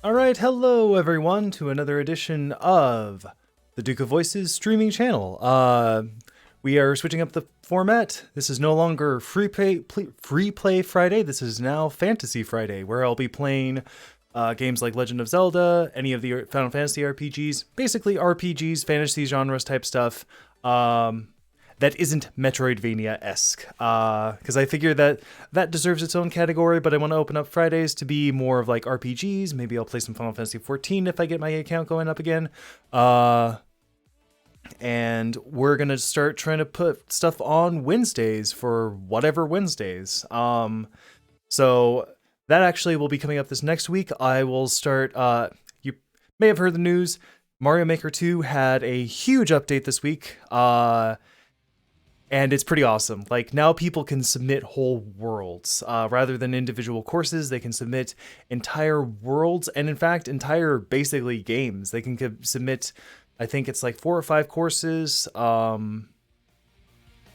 Alright, hello everyone to another edition of the Duke of Voices streaming channel. We are switching up the format. This is no longer free play Friday. This is now Fantasy Friday, where I'll be playing games like Legend of Zelda, any of the Final Fantasy RPGs, basically RPGs, fantasy genres type stuff. That isn't Metroidvania-esque, because I figure that deserves its own category, but I want to open up Fridays to be more of like RPGs. Maybe I'll play some Final Fantasy XIV if I get my account going up again. And we're going to start trying to put stuff on Wednesdays for whatever Wednesdays. So that actually will be coming up this next week. I will start, you may have heard the news, Mario Maker 2 had a huge update this week. And it's pretty awesome. Like, now people can submit whole worlds. Rather than individual courses, they can submit entire worlds, and in fact, entire, basically, games. They can submit, I think it's like 4 or 5 courses per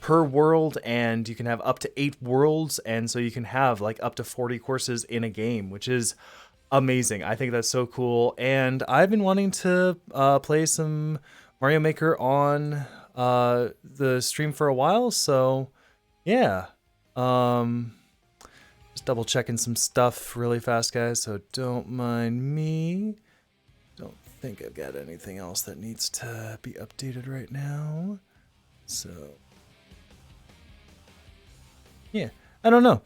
world, and you can have up to 8 worlds, and so you can have, like, up to 40 courses in a game, which is amazing. I think that's so cool, and I've been wanting to play some Mario Maker on the stream for a while, so yeah. Just double checking some stuff really fast, guys, so don't mind me. Don't think I've got anything else that needs to be updated right now, so yeah, I don't know.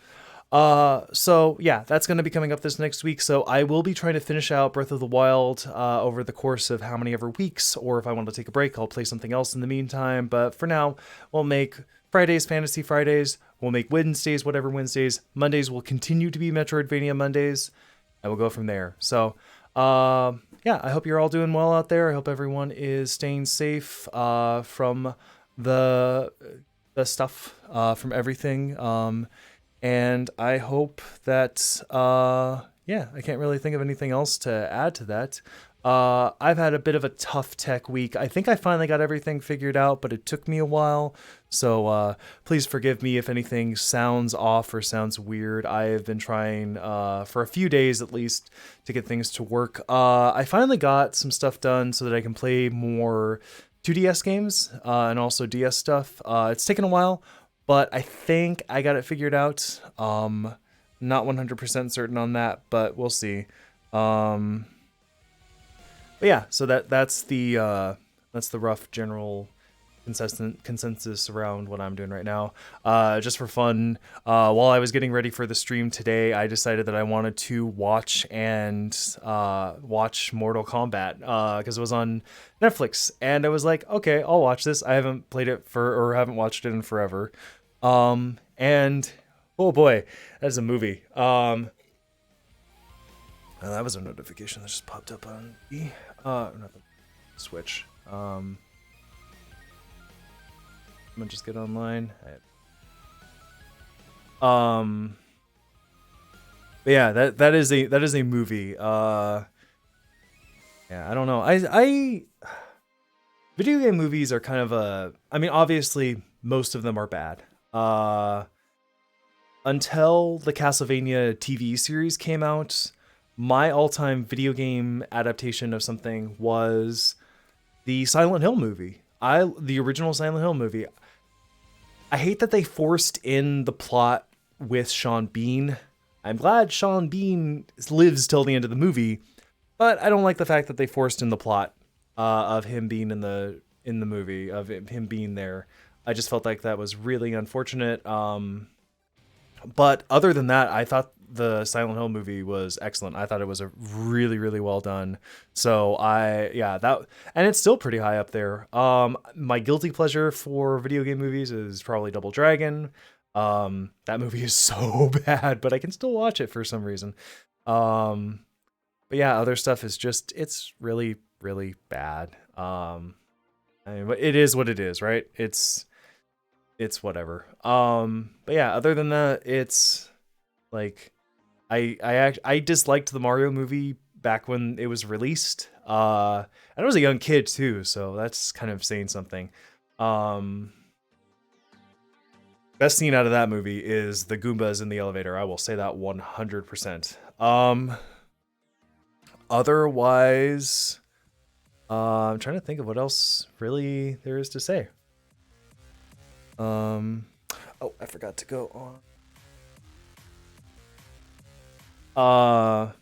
So yeah, that's going to be coming up this next week. So I will be trying to finish out Breath of the Wild over the course of how many ever weeks, or if I want to take a break, I'll play something else in the meantime. But for now, we'll make Fridays Fantasy Fridays. We'll make Wednesdays whatever Wednesdays. Mondays will continue to be Metroidvania Mondays, and we'll go from there. So yeah, I hope you're all doing well out there. I hope everyone is staying safe from the stuff, from everything. And I hope that, yeah, I can't really think of anything else to add to that. I've had a bit of a tough tech week. I think I finally got everything figured out, but it took me a while. So please forgive me if anything sounds off or sounds weird. I have been trying for a few days at least to get things to work. I finally got some stuff done so that I can play more 2DS games and also DS stuff. It's taken a while, but I think I got it figured out. Not 100% certain on that, but we'll see. But yeah, so that's the rough general consensus around what I'm doing right now. Just for fun, while I was getting ready for the stream today, I decided that I wanted to watch Mortal Kombat because it was on Netflix, and I was like, okay, I'll watch this. I haven't played it haven't watched it in forever. And oh boy, that's a movie. That was a notification that just popped up on the Switch. gonna just get online. But yeah, that is a movie. Yeah, I don't know. I video game movies are kind of I mean, obviously most of them are bad. Until the Castlevania TV series came out, my all-time video game adaptation of something was the Silent Hill movie. The original Silent Hill movie. I hate that they forced in the plot with Sean Bean. I'm glad Sean Bean lives till the end of the movie, but I don't like the fact that they forced in the plot of him being in the movie, of him being there. I just felt like that was really unfortunate. But other than that, I thought the Silent Hill movie was excellent. I thought it was a really, really well done. So and it's still pretty high up there. My guilty pleasure for video game movies is probably Double Dragon. That movie is so bad, but I can still watch it for some reason. But yeah, other stuff is just, it's really, really bad. I mean, but it is what it is, right? It's whatever. But yeah, other than that, it's like I disliked the Mario movie back when it was released. And I was a young kid too, so that's kind of saying something. Best scene out of that movie is the Goombas in the elevator. I will say that 100%. Otherwise, I'm trying to think of what else really there is to say. Oh, I forgot to go on.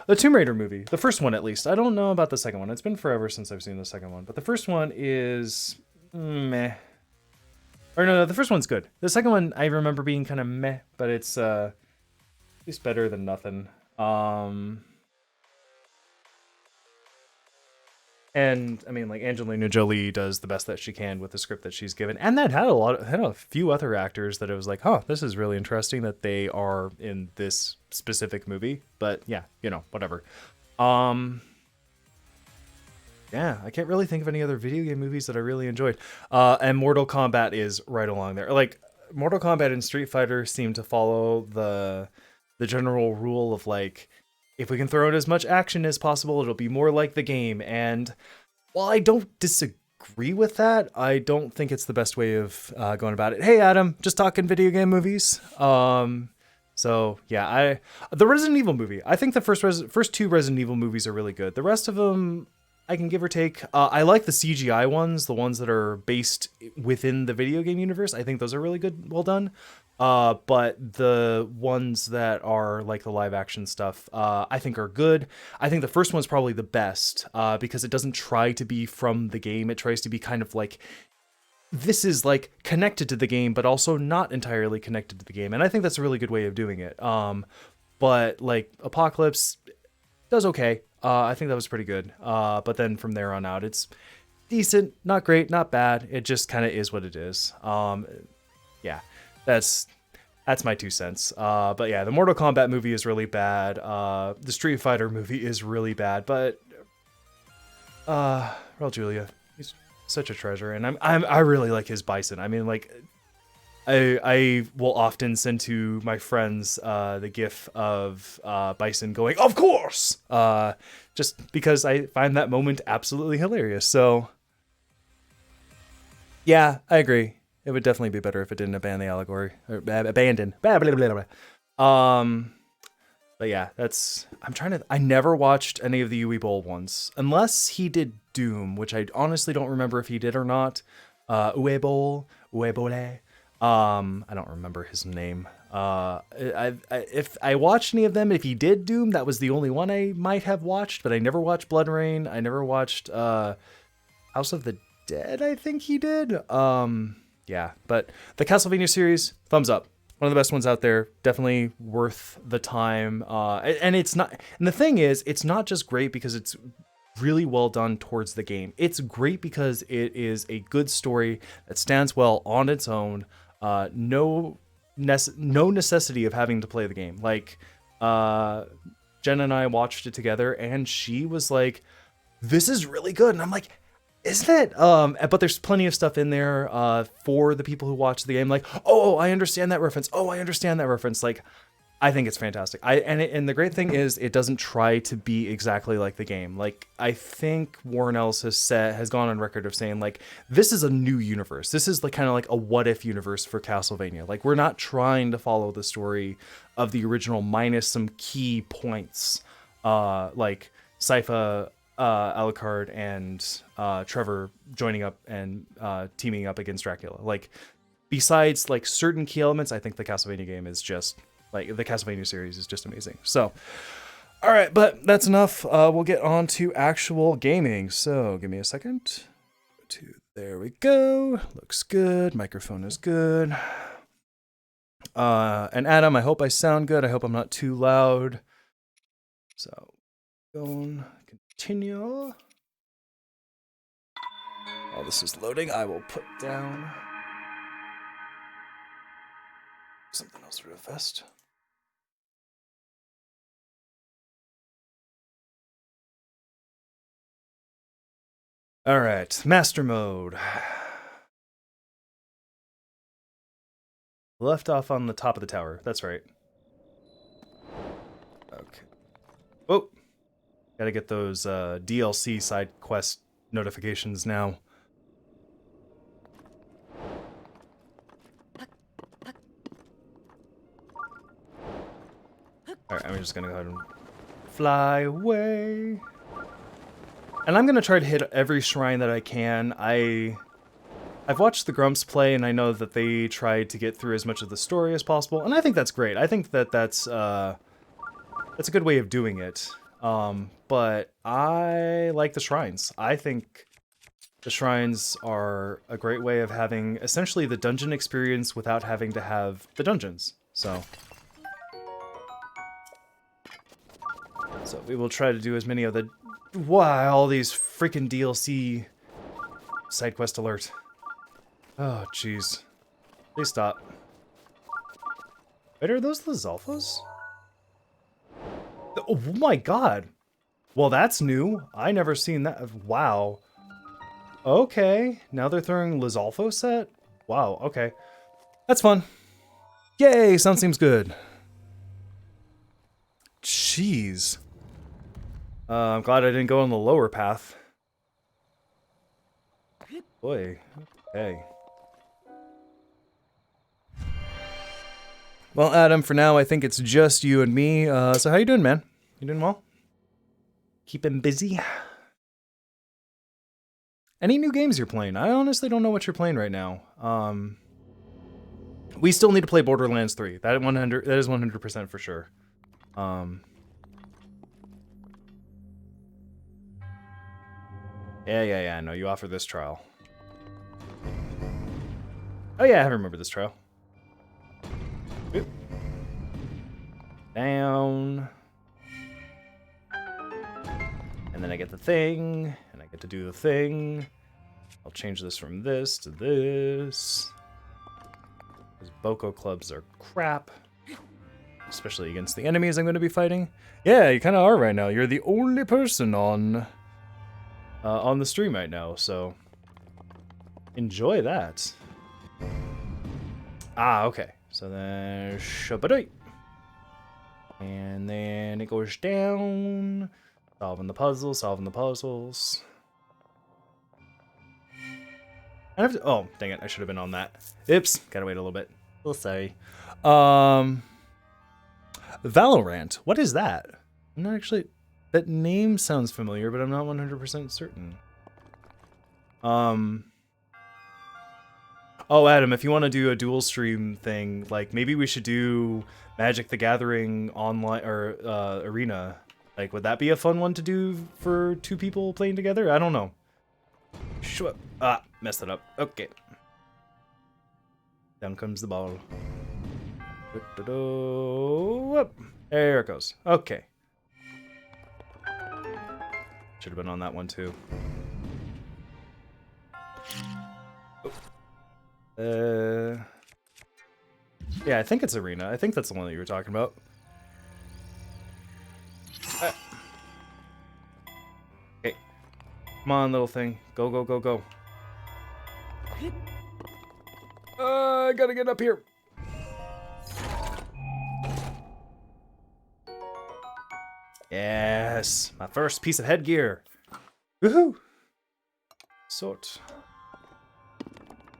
The Tomb Raider movie, the first one at least. I don't know about the second one. It's been forever since I've seen the second one, but the first one is meh. Or no, the first one's good. The second one I remember being kind of meh, but it's at least better than nothing. And I mean, like, Angelina Jolie does the best that she can with the script that she's given, and that had a few other actors that it was like, huh, this is really interesting that they are in this specific movie. But yeah, whatever. Yeah, I can't really think of any other video game movies that I really enjoyed. And Mortal Kombat is right along there. Like, Mortal Kombat and Street Fighter seem to follow the general rule of, like, if we can throw in as much action as possible, it'll be more like the game. And while I don't disagree with that, I don't think it's the best way of going about it. Hey, Adam, just talking video game movies. So yeah, the Resident Evil movie. I think the first two Resident Evil movies are really good. The rest of them, I can give or take. I like the CGI ones, the ones that are based within the video game universe. I think those are really good, well done. But the ones that are like the live action stuff, I think are good. I think the first one's probably the best, because it doesn't try to be from the game. It tries to be kind of like, this is like connected to the game, but also not entirely connected to the game. And I think that's a really good way of doing it. But like Apocalypse does okay. I think that was pretty good. But then from there on out, it's decent, not great, not bad. It just kind of is what it is. Yeah, that's my 2 cents. But yeah, the Mortal Kombat movie is really bad. The Street Fighter movie is really bad. But Raul Julia, he's such a treasure, and I really like his Bison. I mean, like, I will often send to my friends the gif of Bison going, "Of course!" Just because I find that moment absolutely hilarious. So, yeah, I agree. It would definitely be better if it didn't abandon the allegory. Or abandon. Blah, blah, blah, blah. But yeah, I never watched any of the Uwe Boll ones. Unless he did Doom, which I honestly don't remember if he did or not. Uwe Boll. I don't remember his name. If I watched any of them, if he did Doom, that was the only one I might have watched, but I never watched Blood Rain. I never watched House of the Dead, I think he did. Yeah, but the Castlevania series, thumbs up. One of the best ones out there. Definitely worth the time. And the thing is, it's not just great because it's really well done towards the game. It's great because it is a good story that stands well on its own. No necessity of having to play the game. Like, Jen and I watched it together, and she was like, "This is really good," and I'm like, Isn't it? But there's plenty of stuff in there for the people who watch the game. Like, oh, I understand that reference. Oh, I understand that reference. Like, I think it's fantastic. And the great thing is, it doesn't try to be exactly like the game. Like, I think Warren Ellis has gone on record of saying, like, this is a new universe. This is like kind of like a what if universe for Castlevania. Like, we're not trying to follow the story of the original minus some key points, like Sypha, Alucard, and Trevor joining up and teaming up against Dracula. Like, besides like certain key elements, I think the Castlevania game is just like the Castlevania series is just amazing. So, all right, but that's enough. We'll get on to actual gaming. So, give me a second. There we go. Looks good. Microphone is good. And Adam, I hope I sound good. I hope I'm not too loud. So, going. Continue. While this is loading, I will put down something else real fast. All right, master mode. Left off on the top of the tower. That's right. Okay. Oh. Gotta get those DLC side quest notifications now. Alright, I'm just gonna go ahead and fly away. And I'm gonna try to hit every shrine that I can. I've watched the Grumps play, and I know that they tried to get through as much of the story as possible, and I think that's great. I think that that's a good way of doing it. But I like the shrines. I think the shrines are a great way of having essentially the dungeon experience without having to have the dungeons. So we will try to do as many of the... Why, all these freaking DLC side quest alert. Oh, jeez. Please stop. Wait, are those the Zalfas? Oh my god. Well, that's new. I never seen that. Wow. Okay. Now they're throwing Lizalfo set? Wow, okay. That's fun. Yay, sound seems good. Jeez. I'm glad I didn't go on the lower path. Boy. Okay. Well, Adam, for now, I think it's just you and me. So how you doing, man? You doing well? Keeping busy? Any new games you're playing? I honestly don't know what you're playing right now. We still need to play Borderlands 3. That is 100% for sure. Yeah. No, you offer this trial. Oh yeah, I remember this trial. Oop. Down. And then I get the thing, and I get to do the thing. I'll change this from this to this. Those Boko clubs are crap. Especially against the enemies I'm going to be fighting. Yeah, you kind of are right now. You're the only person on the stream right now, so enjoy that. Ah, okay. So then shabadai. And then it goes down. Solving the puzzles. I have to, oh, dang it. I should have been on that. Oops. Gotta wait a little bit. Oh, sorry. Valorant. What is that? I'm not actually... That name sounds familiar, but I'm not 100% certain. Oh, Adam, if you want to do a dual stream thing, like, maybe we should do Magic the Gathering online, or Arena. Like, would that be a fun one to do for 2 people playing together? I don't know. Sure. Ah, messed it up. Okay. Down comes the ball. Whoop. There it goes. Okay. Should have been on that one too. Yeah, I think it's Arena. I think that's the one that you were talking about. Okay. Come on, little thing. Go, go, go, go. I gotta get up here. Yes, my first piece of headgear. Woohoo! Sort.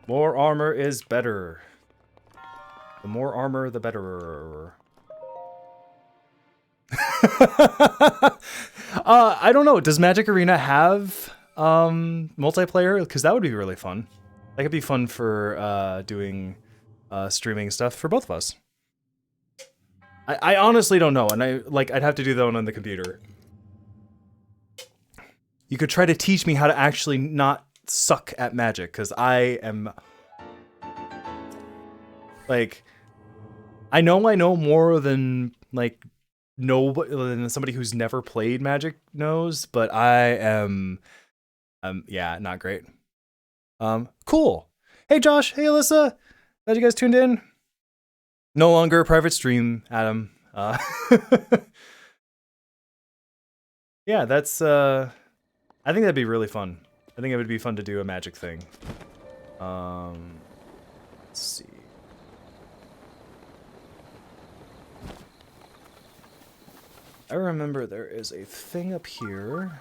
More armor is better. The more armor, the better. I don't know. Does Magic Arena have multiplayer? Because that would be really fun. That could be fun for doing streaming stuff for both of us. I honestly don't know, and I'd have to do that one on the computer. You could try to teach me how to actually not suck at Magic, because I am like, I know more than like than somebody who's never played Magic knows, but I am yeah, not great. Cool. Hey Josh, hey Alyssa, glad you guys tuned in. No longer a private stream, Adam. Yeah, that's I think that'd be really fun. I think it would be fun to do a Magic thing. Let's see. I remember there is a thing up here.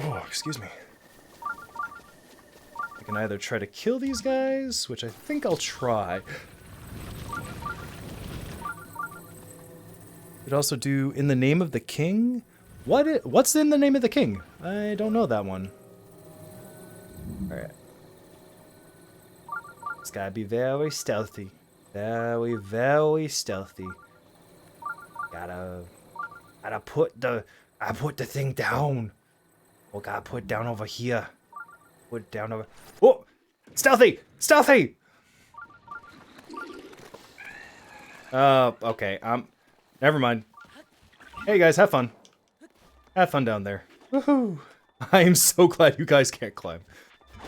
Oh, excuse me. I can either try to kill these guys, which I think I'll try. Could also do In the Name of the King? What's In the Name of the King? I don't know that one. Alright. It's gotta be very stealthy. Very, very stealthy. Gotta put the thing down. Oh, gotta put it down over here. Put it down over. Oh, stealthy, stealthy. Okay. Never mind. Hey guys, have fun. Have fun down there. Woohoo! I am so glad you guys can't climb.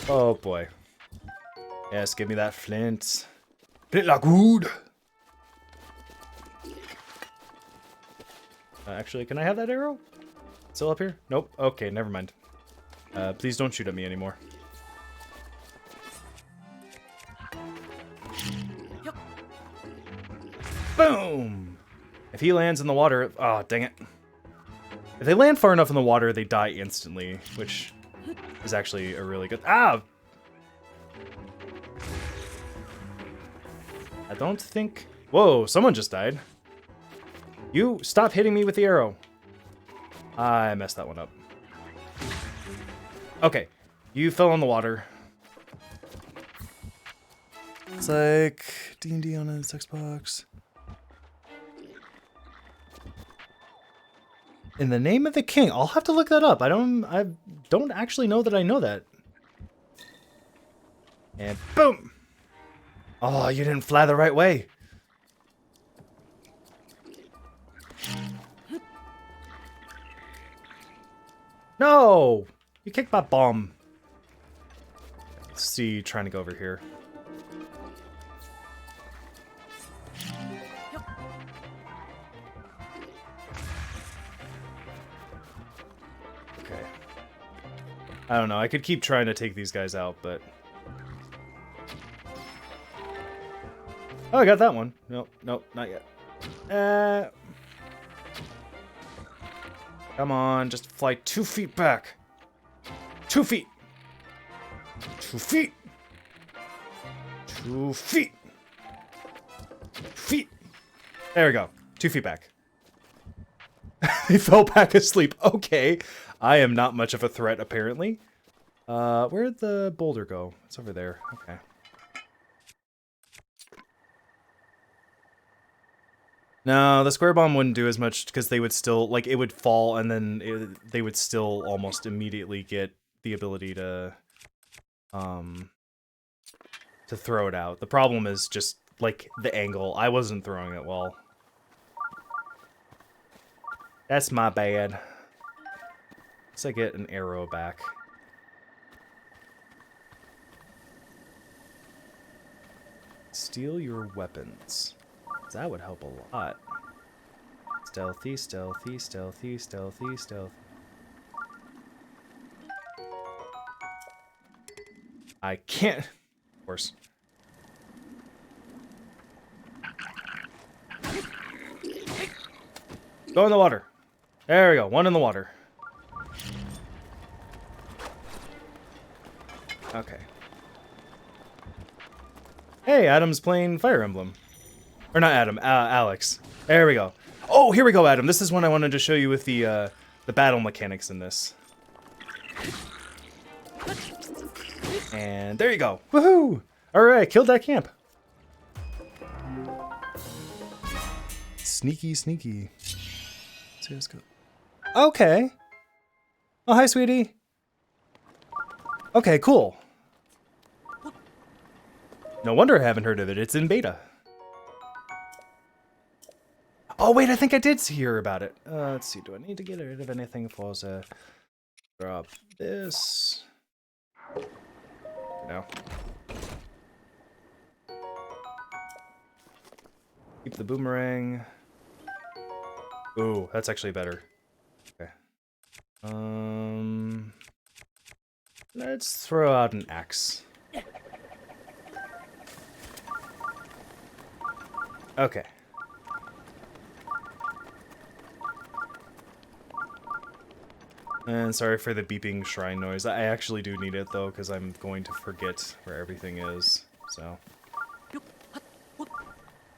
Oh boy. Yes, give me that flint. Flint la good. Actually, can I have that arrow? Still up here? Nope. Okay, never mind. Please don't shoot at me anymore. Boom! If he lands in the water... Oh, dang it. If they land far enough in the water, they die instantly, which is actually a really good... Ah! I don't think... Whoa, someone just died. You, stop hitting me with the arrow. I messed that one up. Okay, you fell in the water. It's like D&D on an Xbox. In the Name of the King. I'll have to look that up. I don't actually know that I know that. And boom! Oh, you didn't fly the right way. No! You kicked my bomb. Let's see, trying to go over here. Okay. I don't know, I could keep trying to take these guys out, but... Oh, I got that one. Nope, nope, not yet. Come on, just fly 2 feet back. 2 feet. 2 feet. 2 feet. Feet. There we go. 2 feet back. He fell back asleep. Okay. I am not much of a threat, apparently. Where'd the boulder go? It's over there. Okay. No, the square bomb wouldn't do as much because they would still, like, it would fall and then they would still almost immediately get the ability to throw it out. The problem is just, like, the angle. I wasn't throwing it well. That's my bad. Let's get an arrow back. Steal your weapons. That would help a lot. Let's Stealthy, stealthy, stealthy, stealthy, stealthy. I can't. Of course. Go in the water. There we go. One in the water. Okay. Hey, Adam's playing Fire Emblem. Or not Adam, Alex. There we go. Oh, here we go, Adam. This is one I wanted to show you with the battle mechanics in this. And there you go. Woohoo! Alright, killed that camp. Sneaky, sneaky. So let's go. Okay. Oh, hi, sweetie. Okay, cool. No wonder I haven't heard of it. It's in beta. Oh, wait, I think I did hear about it. Let's see. Do I need to get rid of anything for the... Drop this. No. Keep the boomerang. Ooh, that's actually better. Okay. Let's throw out an axe. Okay. And sorry for the beeping shrine noise. I actually do need it though, because I'm going to forget where everything is. So.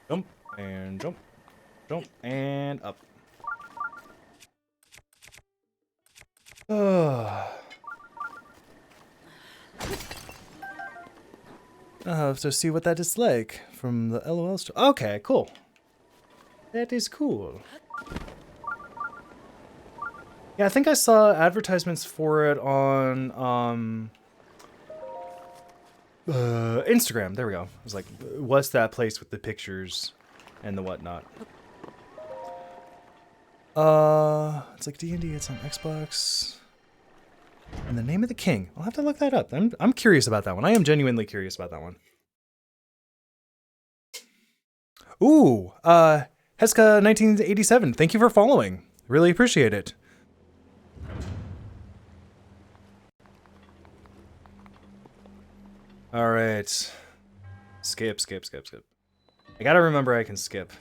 Jump, and jump, jump, and up. I'll have to see what that is like from the LOL store. Okay, cool. That is cool. Yeah, I think I saw advertisements for it on Instagram. There we go. I was like, what's that place with the pictures and the whatnot? It's like D&D. It's on Xbox. And the Name of the King. I'll have to look that up. I'm curious about that one. I am genuinely curious about that one. Ooh, Heska 1987. Thank you for following. Really appreciate it. All right. Skip, skip, skip, skip. I gotta remember I can skip.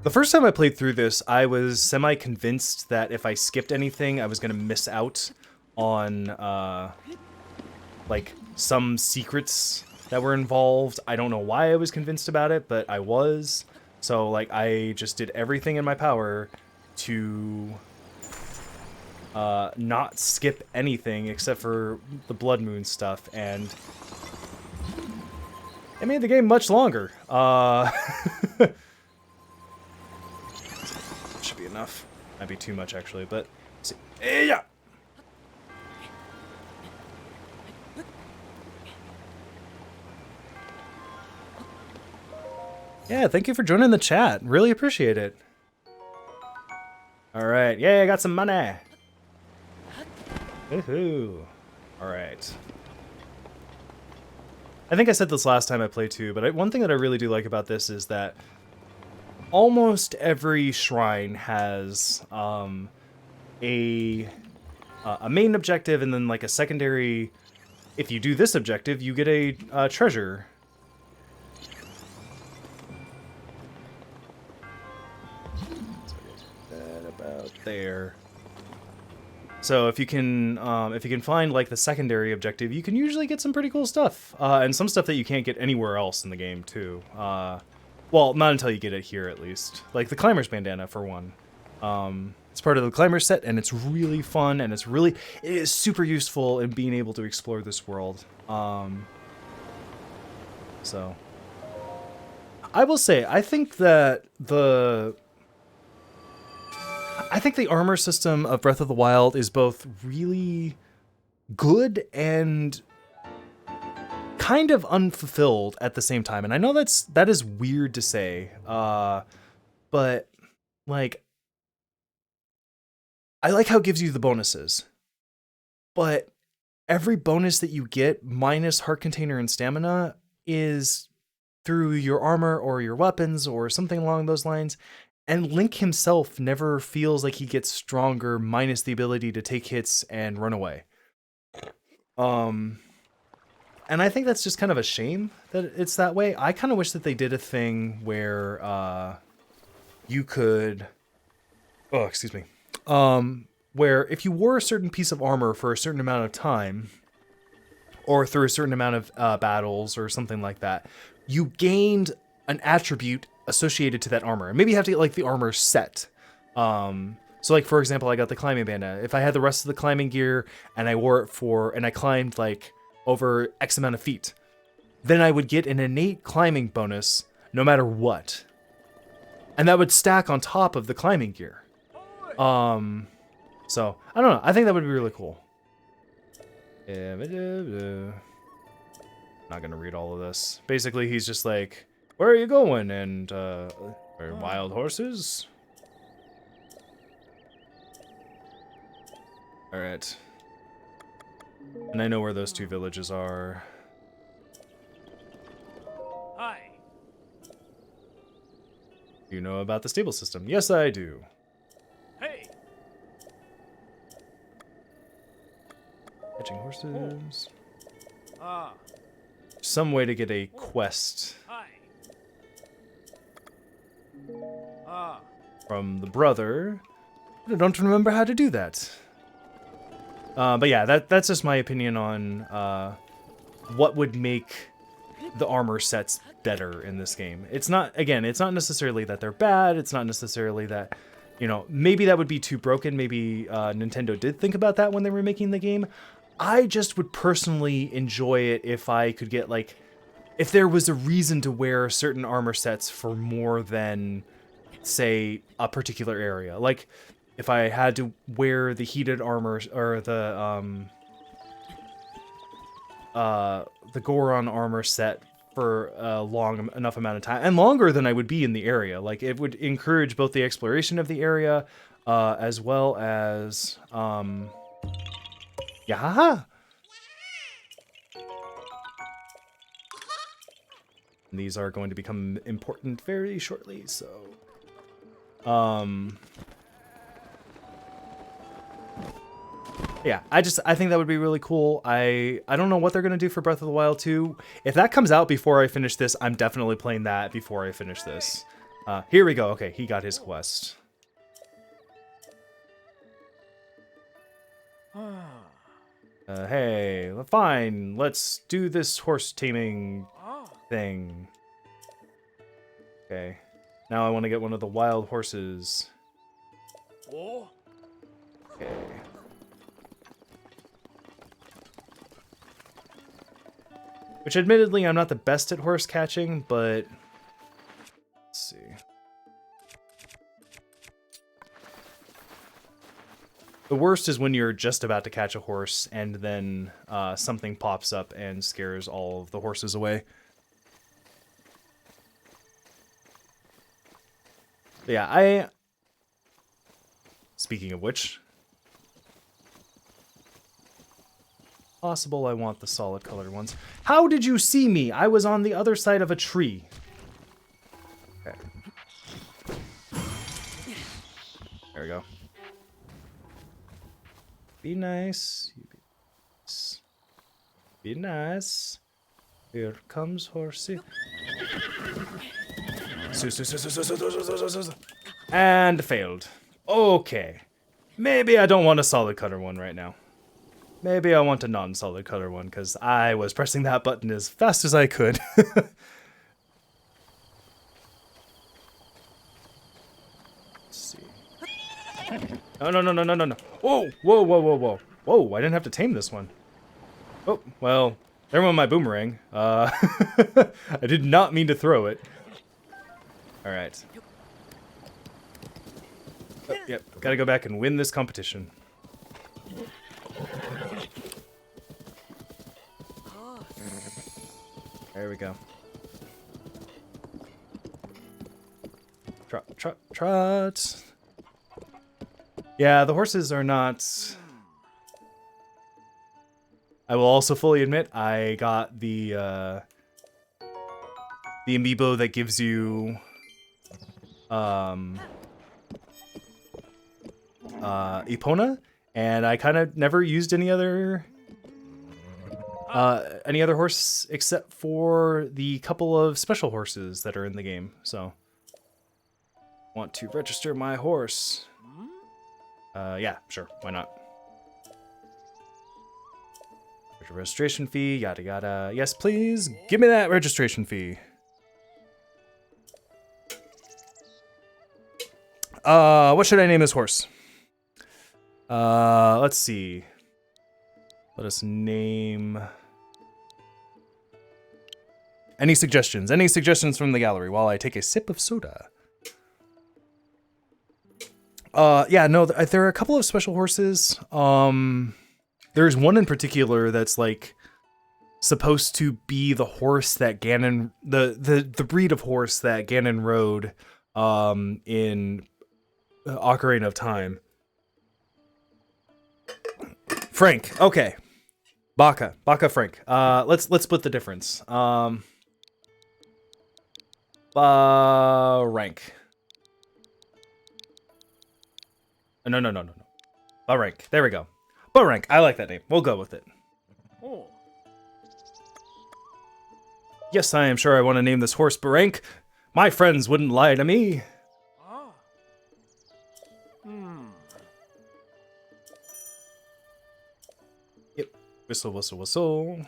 The first time I played through this, I was semi-convinced that if I skipped anything, I was gonna miss out on, like, some secrets that were involved. I don't know why I was convinced about it, but I was. So, like, I just did everything in my power to not skip anything except for the Blood Moon stuff, and it made the game much longer. Should be enough. Might be too much, actually, but let's see. Yeah. Yeah, thank you for joining the chat. Really appreciate it. All right. Yay, I got some money. Woohoo. All right. I think I said this last time I played too, but one thing that I really do like about this is that almost every shrine has a main objective and then like a secondary. If you do this objective, you get a treasure. About there. So if you can find like the secondary objective, you can usually get some pretty cool stuff, and some stuff that you can't get anywhere else in the game too. Well, not until you get it here, at least. Like the Climber's Bandana, for one. It's part of the Climber set, and it's really fun, and it is super useful in being able to explore this world. So I will say, I think that the armor system of Breath of the Wild is both really good and kind of unfulfilled at the same time. And I know that is weird to say, but like, I like how it gives you the bonuses, but every bonus that you get minus heart container and stamina is through your armor or your weapons or something along those lines. And Link himself never feels like he gets stronger minus the ability to take hits and run away. And I think that's just kind of a shame that it's that way. I kind of wish that they did a thing where you could... Oh, excuse me. Where if you wore a certain piece of armor for a certain amount of time, or through a certain amount of battles or something like that, you gained an attribute associated to that armor. And maybe you have to get like the armor set. So like, for example, I got the climbing bandana. If I had the rest of the climbing gear and I wore it and I climbed like over X amount of feet, then I would get an innate climbing bonus no matter what. And that would stack on top of the climbing gear. So, I don't know. I think that would be really cool. Not gonna read all of this. Basically, he's just like, where are you going? And, are wild horses? Alright. And I know where those two villages are. Hi. You know about the stable system? Yes, I do. Hey. Catching horses. Ah. Some way to get a quest Hi. Ah. from the brother. I don't remember how to do that. But yeah, that's just my opinion on what would make the armor sets better in this game. It's not necessarily that they're bad. It's not necessarily that, you know, maybe that would be too broken. Maybe Nintendo did think about that when they were making the game. I just would personally enjoy it if I could get, like, if there was a reason to wear certain armor sets for more than, say, a particular area. Like, if I had to wear the heated armor, or the Goron armor set for a long enough amount of time, and longer than I would be in the area. Like, it would encourage both the exploration of the area, as well as, yeah. And these are going to become important very shortly, so... Yeah, I think that would be really cool. I don't know what they're going to do for Breath of the Wild 2. If that comes out before I finish this, I'm definitely playing that before I finish this. Here we go. Okay, he got his quest. Hey, fine. Let's do this horse taming thing. Okay. Now I want to get one of the wild horses. Okay. Which, admittedly, I'm not the best at horse catching, but... Let's see. The worst is when you're just about to catch a horse, and then something pops up and scares all of the horses away. But yeah, Speaking of which... Possible I want the solid colored ones. How did you see me? I was on the other side of a tree. Okay. There we go. Be nice. Be nice. Be nice. Here comes horsey. And failed. Okay. Maybe I don't want a solid color one right now. Maybe I want a non-solid color one, because I was pressing that button as fast as I could. Let's see. No, no, no, no, no, no, no. Whoa, whoa, whoa, whoa, whoa. Whoa, I didn't have to tame this one. Oh, well, there went my boomerang. I did not mean to throw it. Alright. Oh, yep, gotta go back and win this competition. There we go. Trot, trot, trot. Yeah, the horses are not... I will also fully admit, I got the amiibo that gives you, Epona, and I kind of never used any other horse except for the couple of special horses that are in the game. So, want to register my horse? Yeah, sure, why not? Registration fee, yada yada. Yes, please, give me that registration fee. What should I name this horse? Let's see. Let us name... Any suggestions? Any suggestions from the gallery while I take a sip of soda? Yeah, no, there are a couple of special horses. There's one in particular that's like supposed to be the horse that Ganon, the breed of horse that Ganon rode, in Ocarina of Time. Frank, okay. Baka Frank. Let's split the difference. Rank. No. Rank. There we go. Rank. I like that name. We'll go with it. Oh. Yes, I am sure I want to name this horse Barank. My friends wouldn't lie to me. Ah. Hmm. Yep. Whistle, whistle, whistle.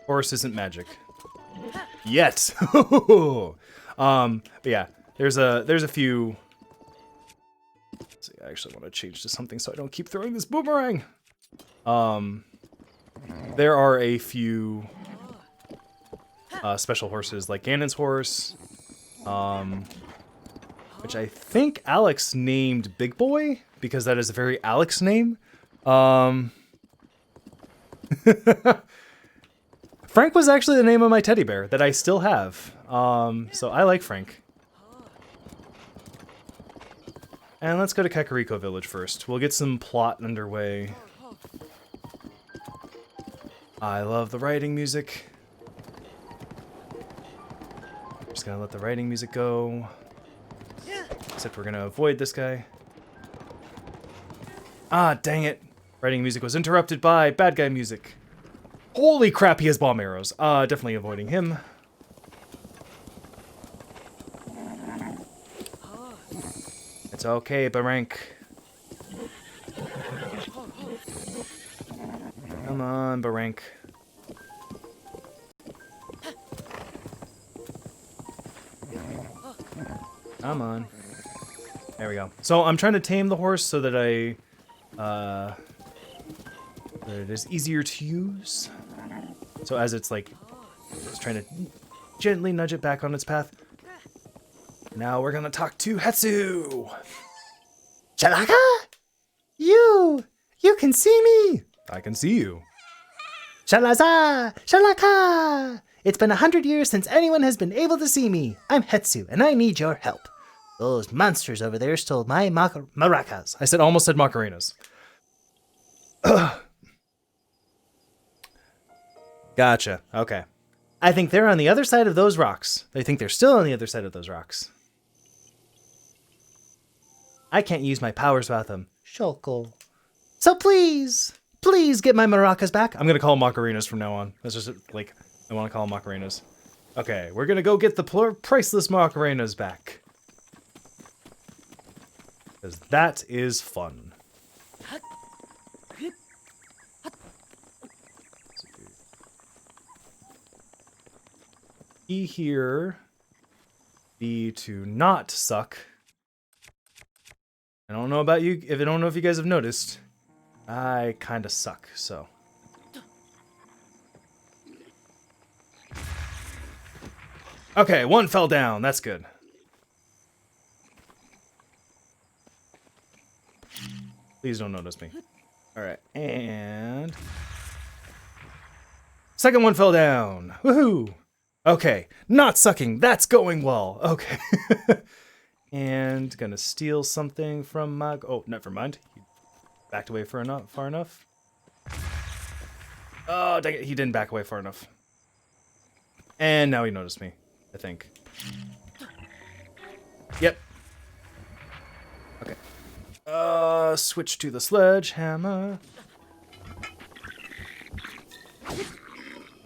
Horse isn't magic. Yet. But yeah, there's a few. Let's see, I actually want to change to something so I don't keep throwing this boomerang. There are a few special horses like Ganon's horse, which I think Alex named Big Boy because that is a very Alex name. Frank was actually the name of my teddy bear that I still have. So I like Frank. And let's go to Kakariko Village first. We'll get some plot underway. I love the writing music. Just gonna let the writing music go. Except we're gonna avoid this guy. Ah, dang it. Writing music was interrupted by bad guy music. Holy crap, he has bomb arrows. Definitely avoiding him. It's okay, Barank. Come on, Barank. Come on. There we go. So I'm trying to tame the horse so that that it is easier to use. So as it's like, just trying to gently nudge it back on its path. Now we're gonna talk to Hetsu. Shalaka? You can see me. I can see you. Shalaza, Shalaka. It's been 100 years since anyone has been able to see me. I'm Hetsu, and I need your help. Those monsters over there stole my maracas. I almost said macarinas. Gotcha. Okay. I think they're on the other side of those rocks. They think they're still on the other side of those rocks. I can't use my powers without them. Shulko. So please get my maracas back. I'm going to call them macarinas from now on. That's just like, I want to call them macarinas. Okay, we're going to go get the priceless macarinas back. Because that is fun. E here. B to not suck. I don't know about you. I don't know if you guys have noticed. I kind of suck, so. Okay, one fell down. That's good. Please don't notice me. All right, and second one fell down. Woohoo! Okay, not sucking. That's going well. Okay. And gonna steal something from my... Oh, never mind. He backed away far enough. Oh, dang it. He didn't back away far enough. And now he noticed me, I think. Yep. Okay. Switch to the sledgehammer.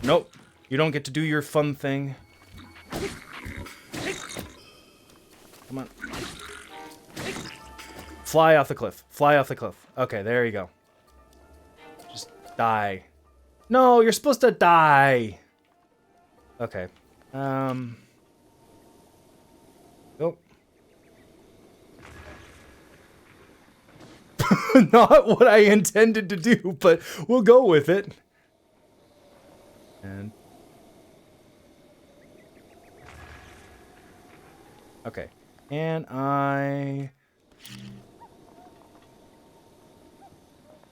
Nope. You don't get to do your fun thing. Come on. Fly off the cliff. Fly off the cliff. Okay, there you go. Just die. No, you're supposed to die. Okay. Oh. Not what I intended to do, but we'll go with it. And okay. And I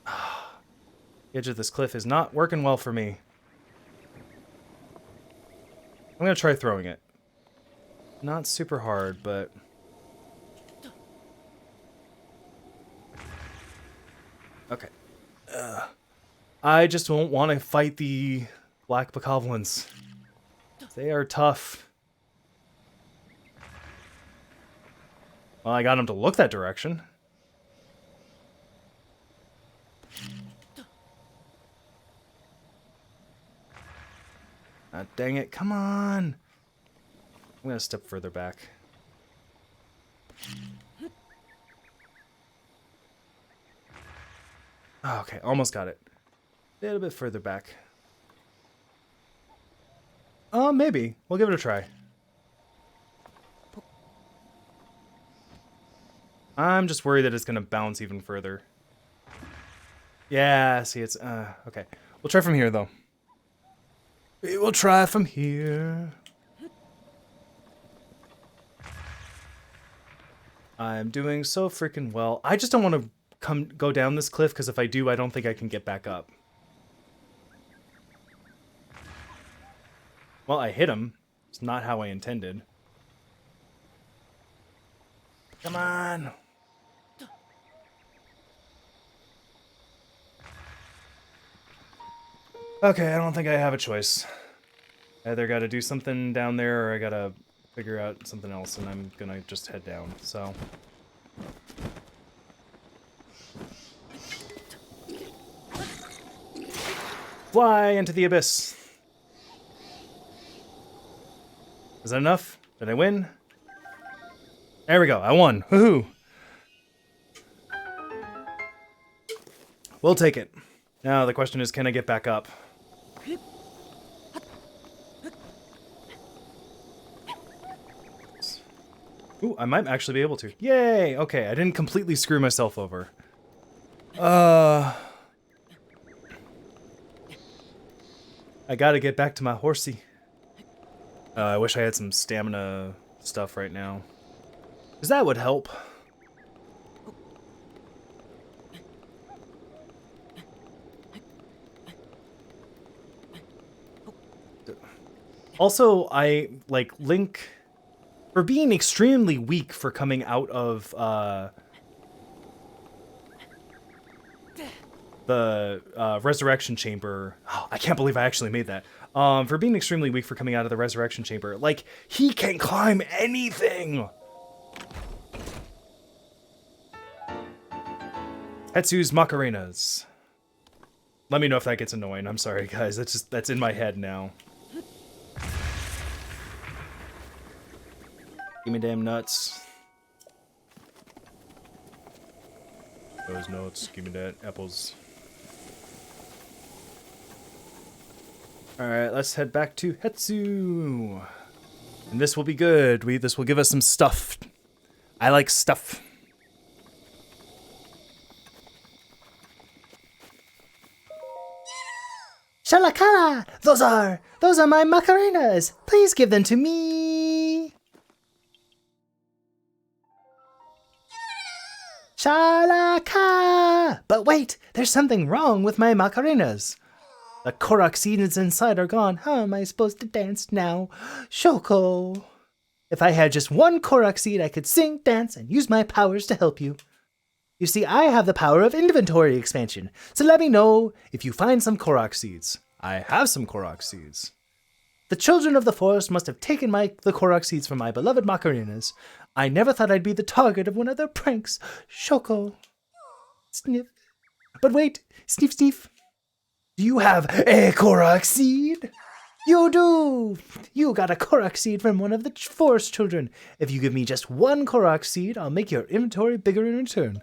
the edge of this cliff is not working well for me. I'm gonna try throwing it. Not super hard, but okay. I just don't want to fight the black bokoblins. They are tough. Well, I got him to look that direction. Ah, dang it, come on. I'm gonna step further back. Oh, okay, almost got it. A little bit further back. Maybe. We'll give it a try. I'm just worried that it's gonna bounce even further. Yeah, see, it's, okay. We'll try from here, though. We will try from here. I'm doing so freaking well. I just don't want to go down this cliff, because if I do, I don't think I can get back up. Well, I hit him. It's not how I intended. Come on. Okay, I don't think I have a choice. I either gotta do something down there or I gotta figure out something else, and I'm gonna just head down, so. Fly into the abyss. Is that enough? Did I win? There we go, I won. Woohoo! We'll take it. Now the question is, can I get back up? Ooh, I might actually be able to. Yay! Okay, I didn't completely screw myself over. I gotta get back to my horsey. I wish I had some stamina stuff right now. Because that would help. Also, I, like, Link, for being extremely weak for coming out of, the, Resurrection Chamber. Oh, I can't believe I actually made that. For being extremely weak for coming out of the Resurrection Chamber. Like, he can climb anything! Hetsu's Macarenas. Let me know if that gets annoying. I'm sorry, guys. That's in my head now. Give me damn nuts. Those nuts. Give me that. Apples. Alright, let's head back to Hetsu. And this will be good. This will give us some stuff. I like stuff. Shalakala! Those are my Macarenas! Please give them to me! Shalaka! But wait, there's something wrong with my Macarenas. The Korok seeds inside are gone. How am I supposed to dance now? Shoko! If I had just one Korok seed, I could sing, dance, and use my powers to help you. You see, I have the power of inventory expansion, so let me know if you find some Korok seeds. I have some Korok seeds. The children of the forest must have taken the Korok seeds from my beloved Macarinas. I never thought I'd be the target of one of their pranks. Shoko. Sniff. But wait, sniff, sniff. Do you have a Korok seed? You do! You got a Korok seed from one of the forest children. If you give me just one Korok seed, I'll make your inventory bigger in return.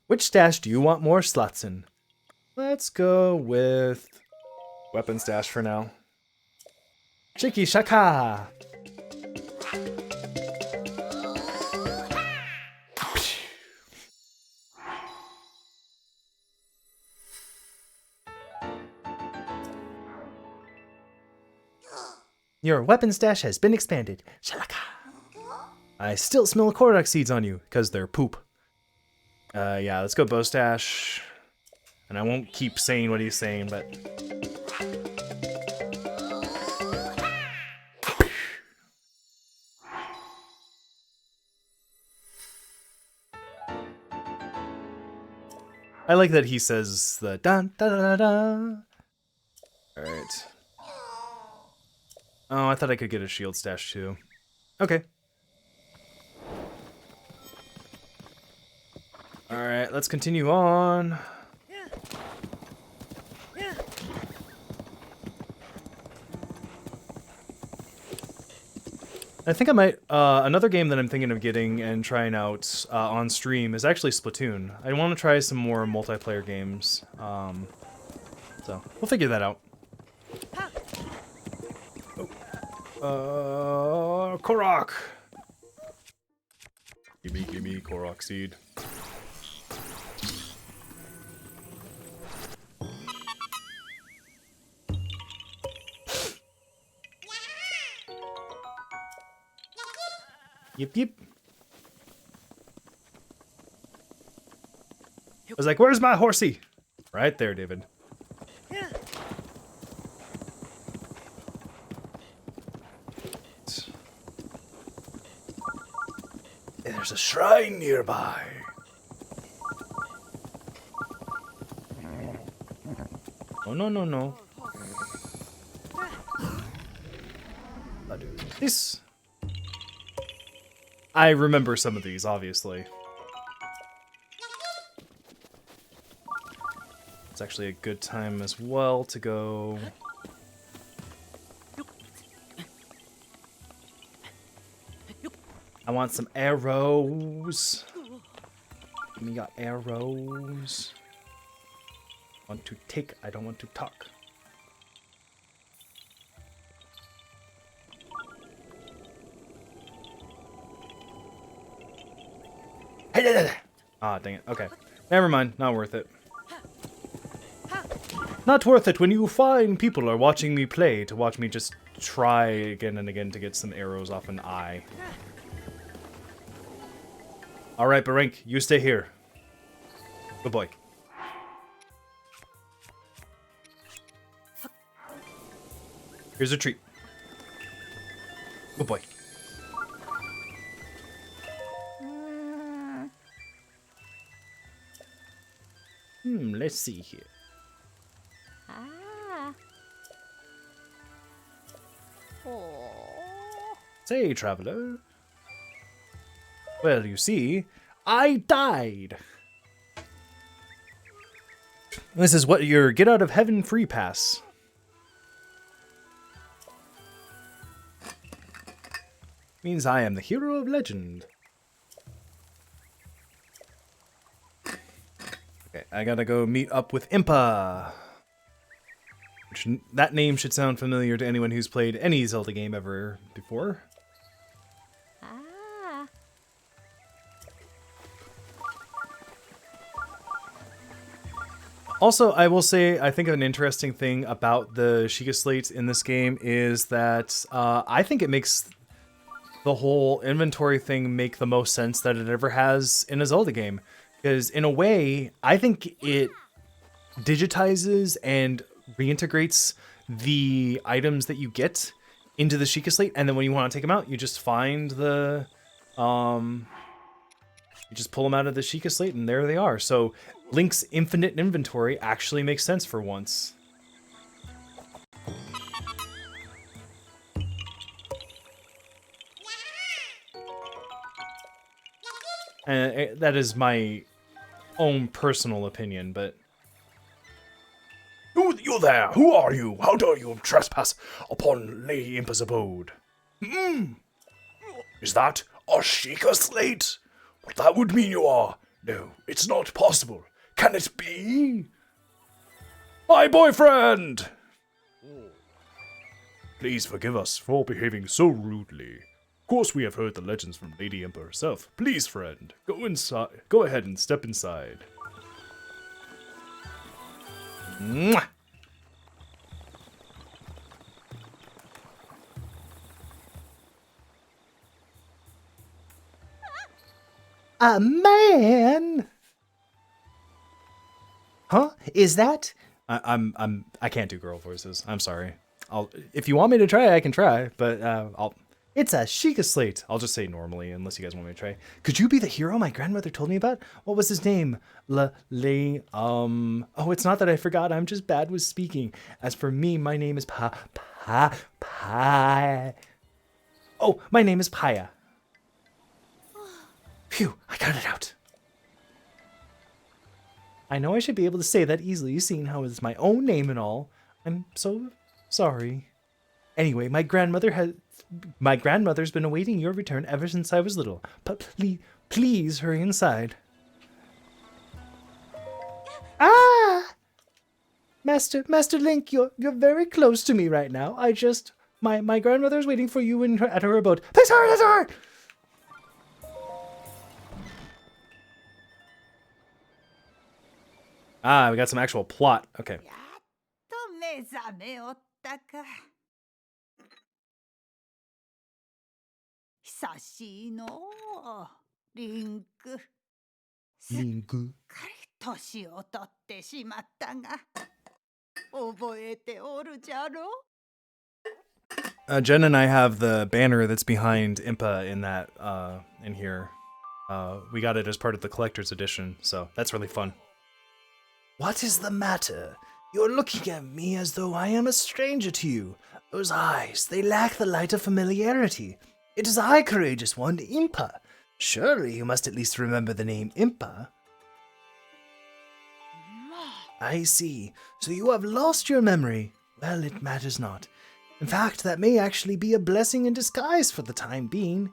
Which stash do you want more slots in? Let's go with weapon stash for now. Chiki Shaka! Your weapon stash has been expanded. Shalaka. I still smell Korok seeds on you, because they're poop. Yeah, let's go bow stash. And I won't keep saying what he's saying, but... I like that he says the dun da da da da. Alright. Oh, I thought I could get a shield stash too. Okay. Alright, let's continue on. I think I might, another game that I'm thinking of getting and trying out on stream is actually Splatoon. I want to try some more multiplayer games, so we'll figure that out. Korok! Gimme, Korok seed. Yip yip. I was like, where's my horsey? Right there, David. There's a shrine nearby. Oh, no. I'll do this. I remember some of these, obviously. It's actually a good time as well to go... I want some arrows. We got arrows. Want to take, I don't want to talk. Ah, dang it. Okay. Never mind. Not worth it. Not worth it when you fine people are watching me play to watch me just try again and again to get some arrows off an eye. Alright, Barink, you stay here. Good boy. Here's a treat. Good boy. Let's see here. Say, traveler. Well, you see, I died. This is what your get out of heaven free pass. Means I am the hero of legend. Okay, I gotta go meet up with Impa. Which, that name should sound familiar to anyone who's played any Zelda game ever before. Also, I will say, I think an interesting thing about the Sheikah Slate in this game is that I think it makes the whole inventory thing make the most sense that it ever has in a Zelda game. Because in a way, I think it digitizes and reintegrates the items that you get into the Sheikah Slate, and then when you want to take them out, you just find the... you just pull them out of the Sheikah Slate, and there they are. So Link's infinite inventory actually makes sense for once. And that is my own personal opinion, but... You there! Who are you? How dare you trespass upon Lady Impa's abode? Is that a Sheikah slate? Well, that would mean you are. No, it's not possible. Can it be? My boyfriend! Please forgive us for behaving so rudely. Of course we have heard the legends from Lady Impa herself. Please, friend, go inside. Go ahead and step inside. Mwah! A man? Huh? Is that? I can't do girl voices. I'm sorry. If you want me to try, I can try, but it's a Sheikah slate. I'll just say normally, unless you guys want me to try. Could you be the hero my grandmother told me about? What was his name? Oh, it's not that I forgot. I'm just bad with speaking. As for me, my name is Oh, my name is Paya. Phew, I got it out. I know I should be able to say that easily, seeing how it's my own name and all. I'm so sorry. Anyway, my grandmother's been awaiting your return ever since I was little. But please hurry inside. Ah! Master Link, you're very close to me right now. My grandmother's waiting for you at her abode. Please hurry! Ah, we got some actual plot. Okay. やっと目覚めおったか。久しいのう、リンク。すっかり年を取ってしまったが、覚えておるじゃろ? Jen and I have the banner that's behind Impa in that in here. We got it as part of the collector's edition, so that's really fun. What is the matter? You're looking at me as though I am a stranger to you. Those eyes, they lack the light of familiarity. It is I, courageous one, Impa. Surely you must at least remember the name Impa. I see. So you have lost your memory. Well, it matters not. In fact, that may actually be a blessing in disguise for the time being.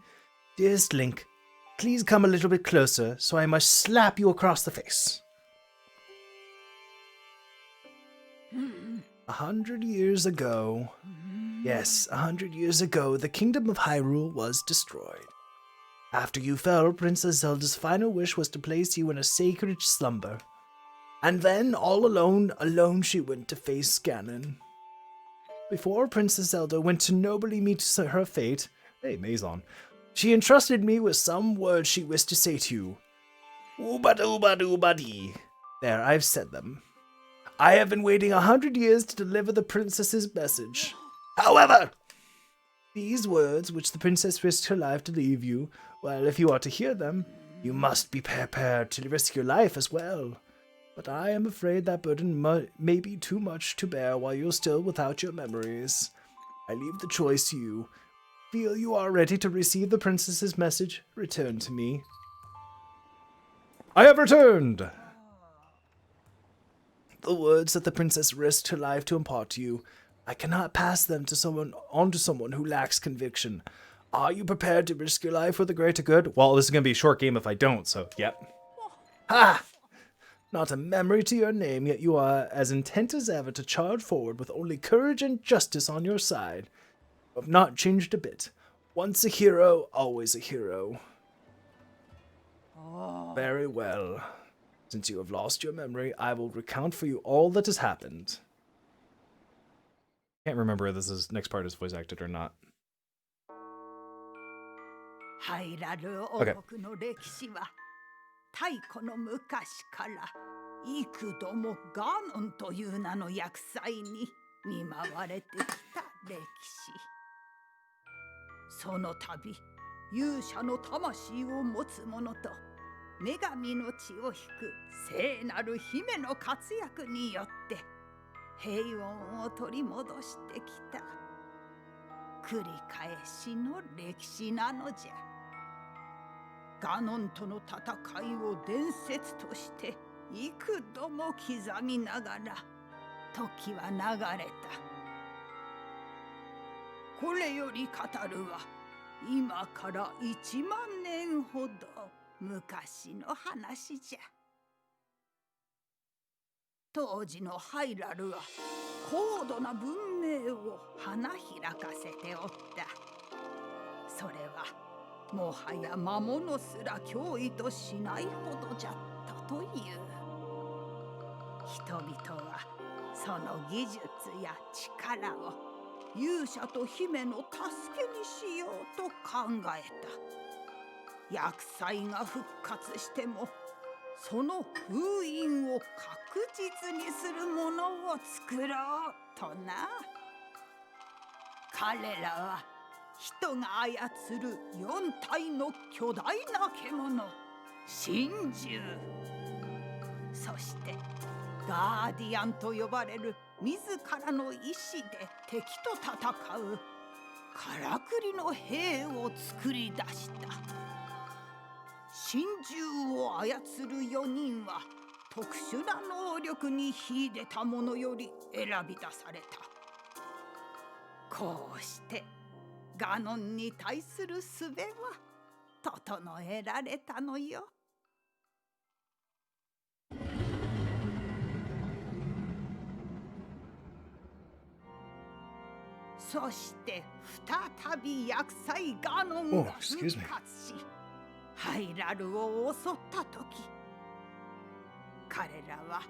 Dearest Link, please come a little bit closer, so I must slap you across the face. 100 years ago, yes, 100 years ago, the kingdom of Hyrule was destroyed. After you fell, Princess Zelda's final wish was to place you in a sacred slumber. And then, all alone she went to face Ganon. Before Princess Zelda went to nobly meet her fate, hey, Mazon, she entrusted me with some words she wished to say to you. Ooba-dooba-dooba-dee. There, I've said them. I have been waiting 100 years to deliver the princess's message. However, these words, which the princess risked her life to leave you, well, if you are to hear them, you must be prepared to risk your life as well. But I am afraid that burden may be too much to bear while you're still without your memories. I leave the choice to you. Feel you are ready to receive the princess's message? Return to me. I have returned! The words that the princess risked her life to impart to you, I cannot pass them on to someone who lacks conviction. Are you prepared to risk your life for the greater good? Well, this is going to be a short game if I don't, so yep. Ha! Not a memory to your name, yet you are as intent as ever to charge forward with only courage and justice on your side. You have not changed a bit. Once a hero, always a hero. Very well. Since you have lost your memory, I will recount for you all that has happened. Can't remember if this next part is voice acted or not. ハイラル王国の歴史は太古の昔から幾度もガノンという名の厄災に見舞われてきた歴史。その度、勇者の魂を持つ者と女神の血を引く聖なる姫の活躍によって平穏を取り戻してきた繰り返しの歴史なのじゃ。ガノンとの戦いを伝説として幾度も刻みながら時は流れた。これより語るは今から1万年ほど昔の話じゃ。当時のハイラルは高度な文明を花開かせておった。それはもはや魔物すら脅威としないほどじゃったという。人々はその技術や力を勇者と姫の助けにしようと考えた。厄災が復活してもその封印を確実にするものを作ろうとな。彼らは人が操る4体の巨大な獣神獣、そしてガーディアンと呼ばれる自らの意志で敵と戦うからくりの兵を作り出した。神獣を操る4人は特殊な能力に秀でた者より選び出された。こうしてガノンに対する術は整えられたのよ。そして再び厄災ガノンが復活し、ハイラルを襲った時、彼らは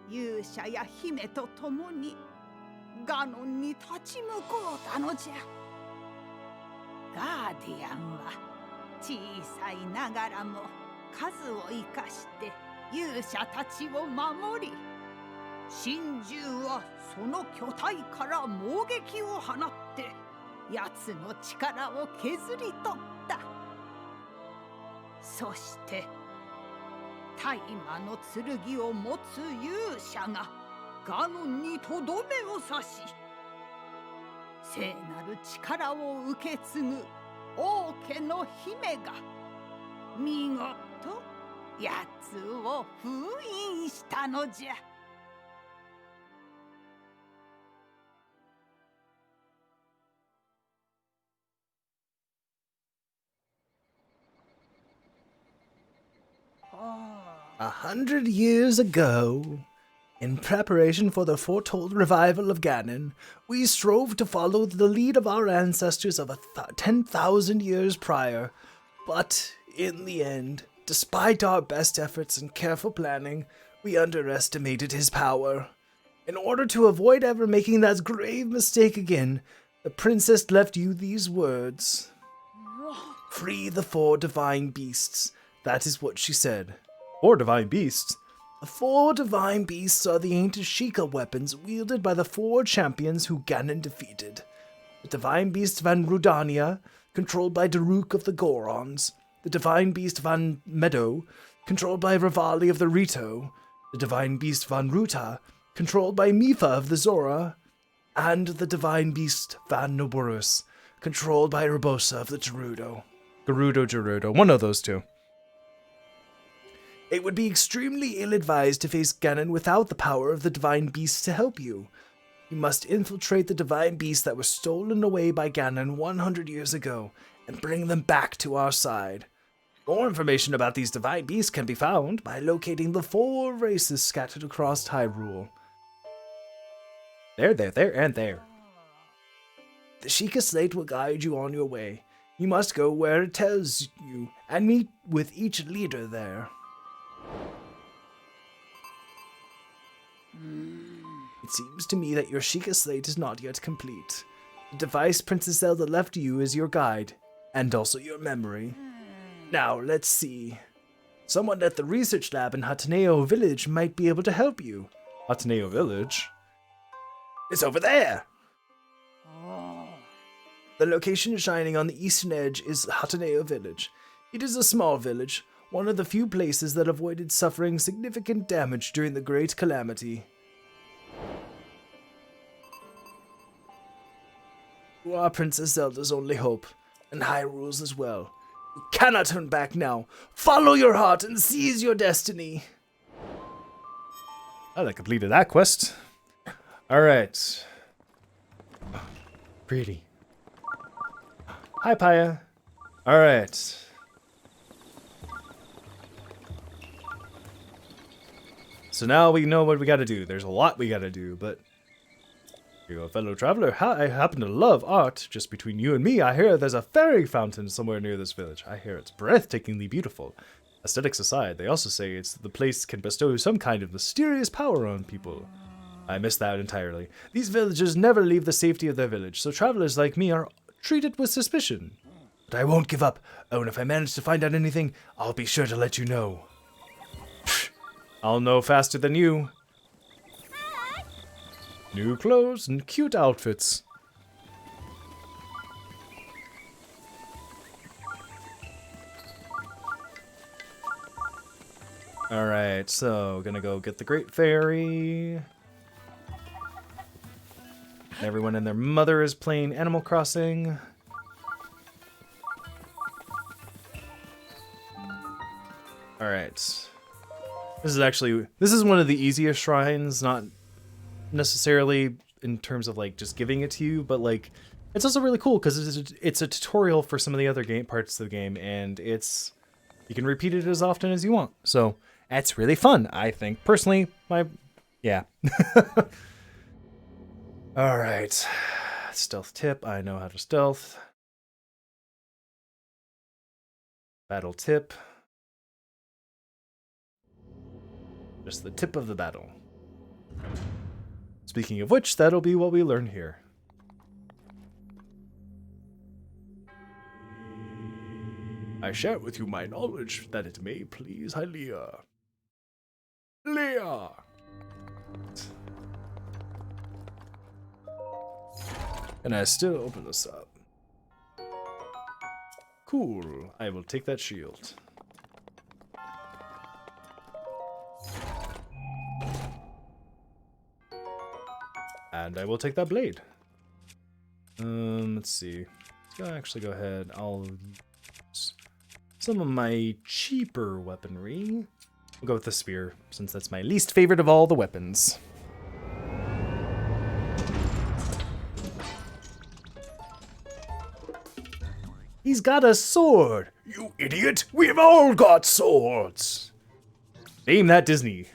勇者や姫と共にガノンに立ち向こうたのじゃ。ガーディアンは小さいながらも数を生かして勇者たちを守り、神獣はその巨体から猛撃を放って奴の力を削り取った。そして大魔の剣を持つ勇者がガノンにとどめを刺し、聖なる力を受け継ぐ王家の姫が見事奴を封印したのじゃ。100 years ago, in preparation for the foretold revival of Ganon, we strove to follow the lead of our ancestors of 10,000 years prior. But in the end, despite our best efforts and careful planning, we underestimated his power. In order to avoid ever making that grave mistake again, the princess left you these words. Free the 4 divine beasts. That is what she said. 4 divine beasts? The 4 divine beasts are the ancient Sheikah weapons wielded by the 4 champions who Ganon defeated. The divine beast Van Rudania, controlled by Daruk of the Gorons. The divine beast Van Meadow, controlled by Rivali of the Rito. The divine beast Van Ruta, controlled by Mifa of the Zora. And the divine beast Van Noborus, controlled by Rabosa of the Gerudo. Gerudo, one of those two. It would be extremely ill-advised to face Ganon without the power of the divine beasts to help you. You must infiltrate the divine beasts that were stolen away by Ganon 100 years ago, and bring them back to our side. More information about these divine beasts can be found by locating the 4 races scattered across Hyrule. There, and there. The Sheikah Slate will guide you on your way. You must go where it tells you, and meet with each leader there. It seems to me that your Sheikah Slate is not yet complete. The device Princess Zelda left you is your guide, and also your memory. Now, let's see. Someone at the research lab in Hataneo Village might be able to help you. Hataneo Village? It's over there! The location shining on the eastern edge is Hataneo Village. It is a small village, One of the few places that avoided suffering significant damage during the Great Calamity. You are Princess Zelda's only hope, and Hyrule's as well. You cannot turn back now. Follow your heart and seize your destiny. Oh, that completed that quest. Alright. Pretty. Hi, Paya. Alright. So now we know what we gotta do. There's a lot we gotta do, but... Here you go, fellow traveler. I happen to love art. Just between you and me, I hear there's a fairy fountain somewhere near this village. I hear it's breathtakingly beautiful. Aesthetics aside, they also say the place can bestow some kind of mysterious power on people. I missed that entirely. These villagers never leave the safety of their village, so travelers like me are treated with suspicion. But I won't give up. Oh, and if I manage to find out anything, I'll be sure to let you know. Psh, I'll know faster than you. New clothes and cute outfits. Alright, so gonna go get the Great Fairy. Everyone and their mother is playing Animal Crossing. Alright. This is one of the easiest shrines, not necessarily in terms of like just giving it to you, but like it's also really cool because it's a tutorial for some of the other parts of the game, and you can repeat it as often as you want. So that's really fun, I think. Personally, yeah. Alright. Stealth tip, I know how to stealth. Battle tip. Just the tip of the battle. Speaking of which, that'll be what we learn here. I share with you my knowledge that it may please Hylia. Leah! And I still open this up. Cool. I will take that shield. And I will take that blade. Let's see. Let's actually go ahead. I'll use some of my cheaper weaponry. I'll go with the spear, since that's my least favorite of all the weapons. He's got a sword! You idiot! We've all got swords! Aim that, Disney.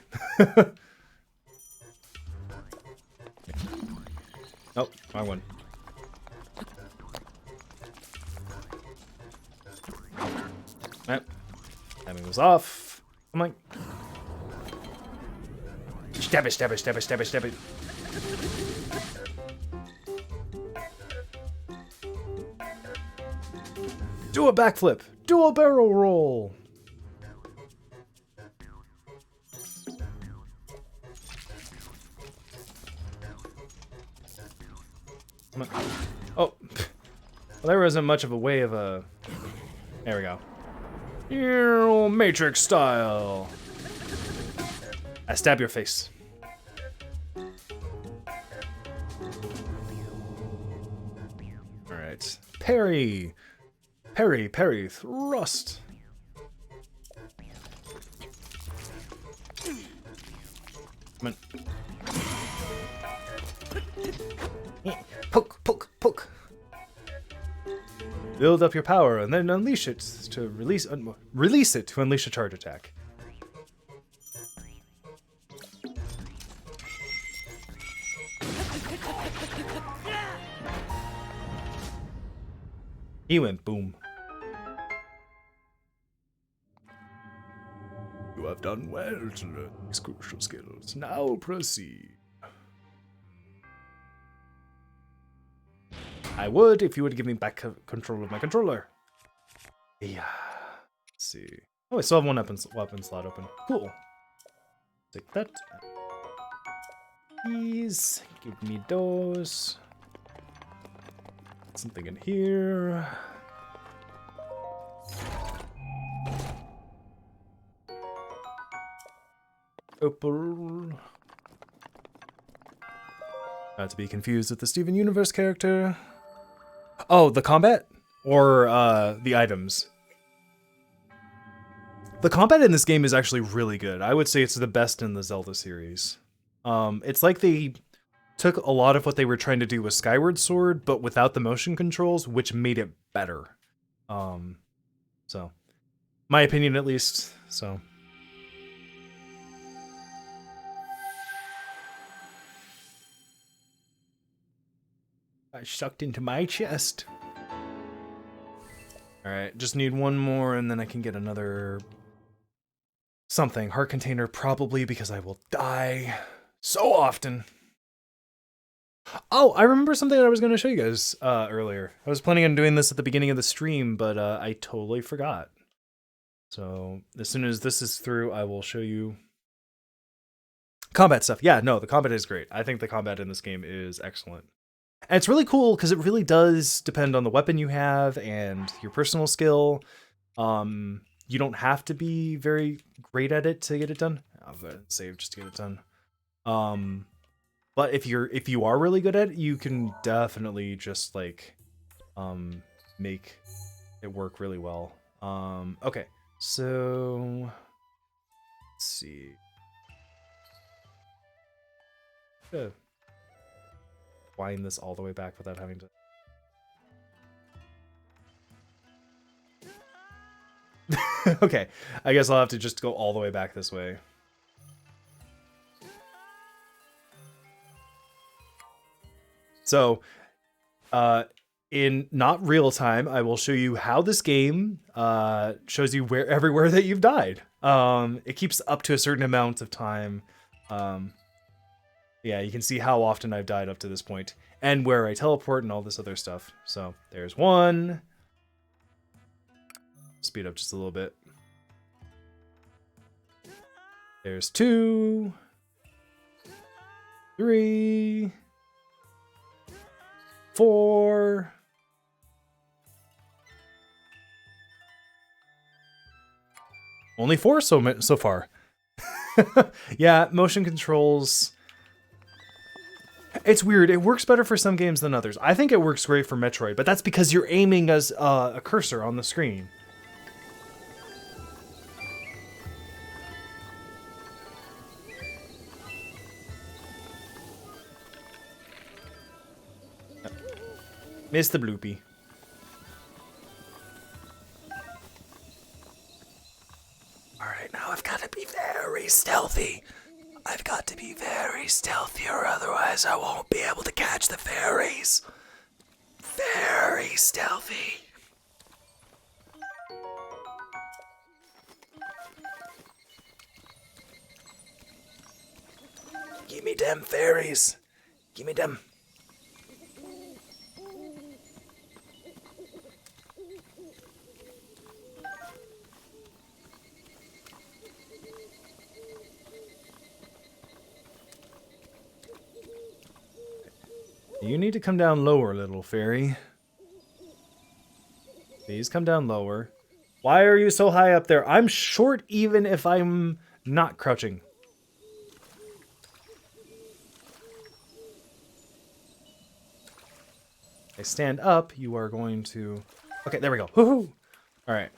Oh, wrong one. Alright. Timing was off. Come on. Stab it, stab it, stab it, stab it, stab it. Do a backflip. Do a barrel roll. Come on. Oh. Well, there wasn't much of a way of a... There we go. Matrix style. I stab your face. Alright. Parry. Parry, parry, thrust. Come on. Poke, poke, poke. Build up your power and then unleash it to release it to unleash a charge attack. He went boom. You have done well to learn these crucial skills. Now proceed. I would if you would give me back control of my controller. Yeah. Let's see. Oh, I still have one weapon slot open. Cool. Take that. Please give me those. Something in here. Opal. Not to be confused with the Steven Universe character. Oh, the combat? Or the items? The combat in this game is actually really good. I would say it's the best in the Zelda series. It's like they took a lot of what they were trying to do with Skyward Sword, but without the motion controls, which made it better. So, my opinion at least. So. I sucked into my chest. Alright, just need one more and then I can get another something. Heart container probably because I will die so often. Oh, I remember something that I was going to show you guys earlier. I was planning on doing this at the beginning of the stream, but I totally forgot. So as soon as this is through, I will show you combat stuff. Yeah, no, the combat is great. I think the combat in this game is excellent. And it's really cool because it really does depend on the weapon you have and your personal skill. You don't have to be very great at it to get it done. I'll go ahead and save just to get it done. But if you are really good at it, you can definitely just like make it work really well. Okay, so let's see. Wind this all the way back without having to. Okay, I guess I'll have to just go all the way back this way. So, in not real time, I will show you how this game shows you everywhere that you've died. It keeps up to a certain amount of time. Yeah, you can see how often I've died up to this point, and where I teleport and all this other stuff. So there's one. Speed up just a little bit. There's 2, 3, 4. Only 4 so far. Yeah, motion controls. It's weird. It works better for some games than others. I think it works great for Metroid, but that's because you're aiming as a cursor on the screen. Missed the bloopy. Alright, now I've got to be very stealthy. I've got to be very stealthy or otherwise I won't be able to catch the fairies. Very stealthy. Give me them fairies. Give me them. You need to come down lower, little fairy. Please come down lower. Why are you so high up there? I'm short even if I'm not crouching. I stand up, you are going to... Okay, there we go. Woohoo! Alright.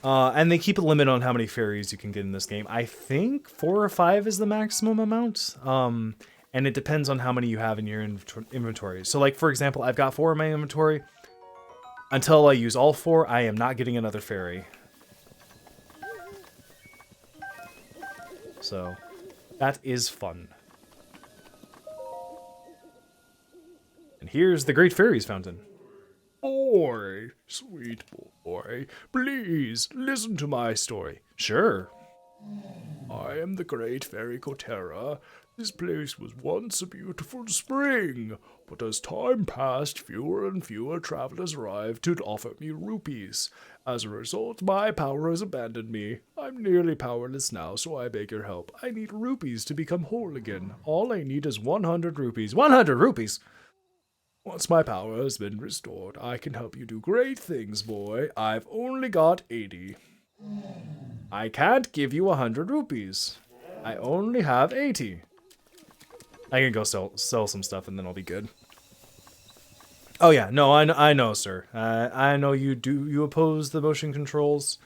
And they keep a limit on how many fairies you can get in this game. I think 4 or 5 is the maximum amount. And it depends on how many you have in your inventory. So, like, for example, I've got 4 in my inventory. Until I use all 4, I am not getting another fairy. So, that is fun. And here's the Great Fairies Fountain. Boy, sweet boy, please listen to my story. Sure. I am the Great Fairy Kotera. This place was once a beautiful spring, but as time passed, fewer and fewer travelers arrived to offer me rupees. As a result, my power has abandoned me. I'm nearly powerless now, so I beg your help. I need rupees to become whole again. All I need is 100 rupees. 100 rupees! Once my power has been restored, I can help you do great things, boy. I've only got 80. I can't give you 100 rupees. I only have 80. I can go sell some stuff and then I'll be good. Oh yeah, no, I know, sir. I know you oppose the motion controls.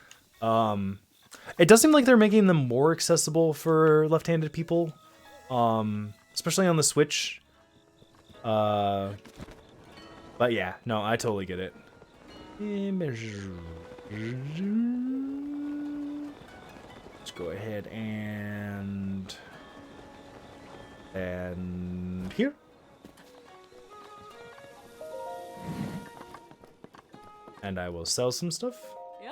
It does seem like they're making them more accessible for left-handed people, especially on the Switch. But yeah, no, I totally get it. Let's go ahead and here. And I will sell some stuff. Yeah.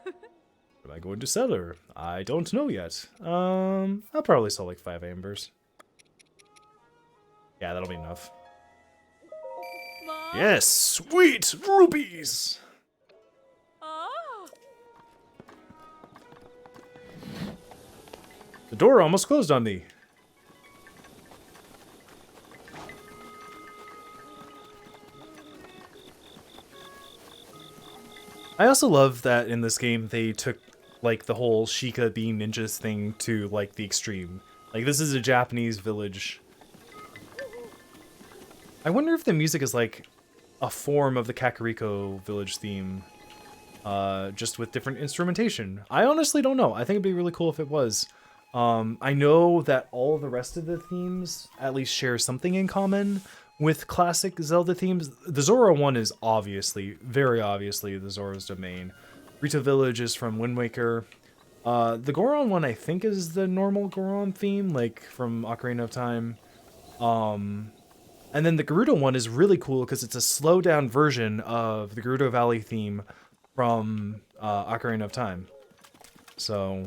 What am I going to sell her? I don't know yet. I'll probably sell like 5 ambers. Yeah, that'll be enough. Mom. Yes, sweet rupees. Ah. The door almost closed on me. I also love that in this game they took like the whole Sheikah being ninjas thing to like the extreme. Like this is a Japanese village. I wonder if the music is like a form of the Kakariko village theme, just with different instrumentation. I honestly don't know. I think it'd be really cool if it was. I know that all the rest of the themes at least share something in common with classic Zelda themes. The Zora one is obviously, very obviously, the Zora's Domain. Rita Village is from Wind Waker. The Goron one I think is the normal Goron theme, like from Ocarina of Time. And then the Gerudo one is really cool because it's a slowed down version of the Gerudo Valley theme from Ocarina of Time. So...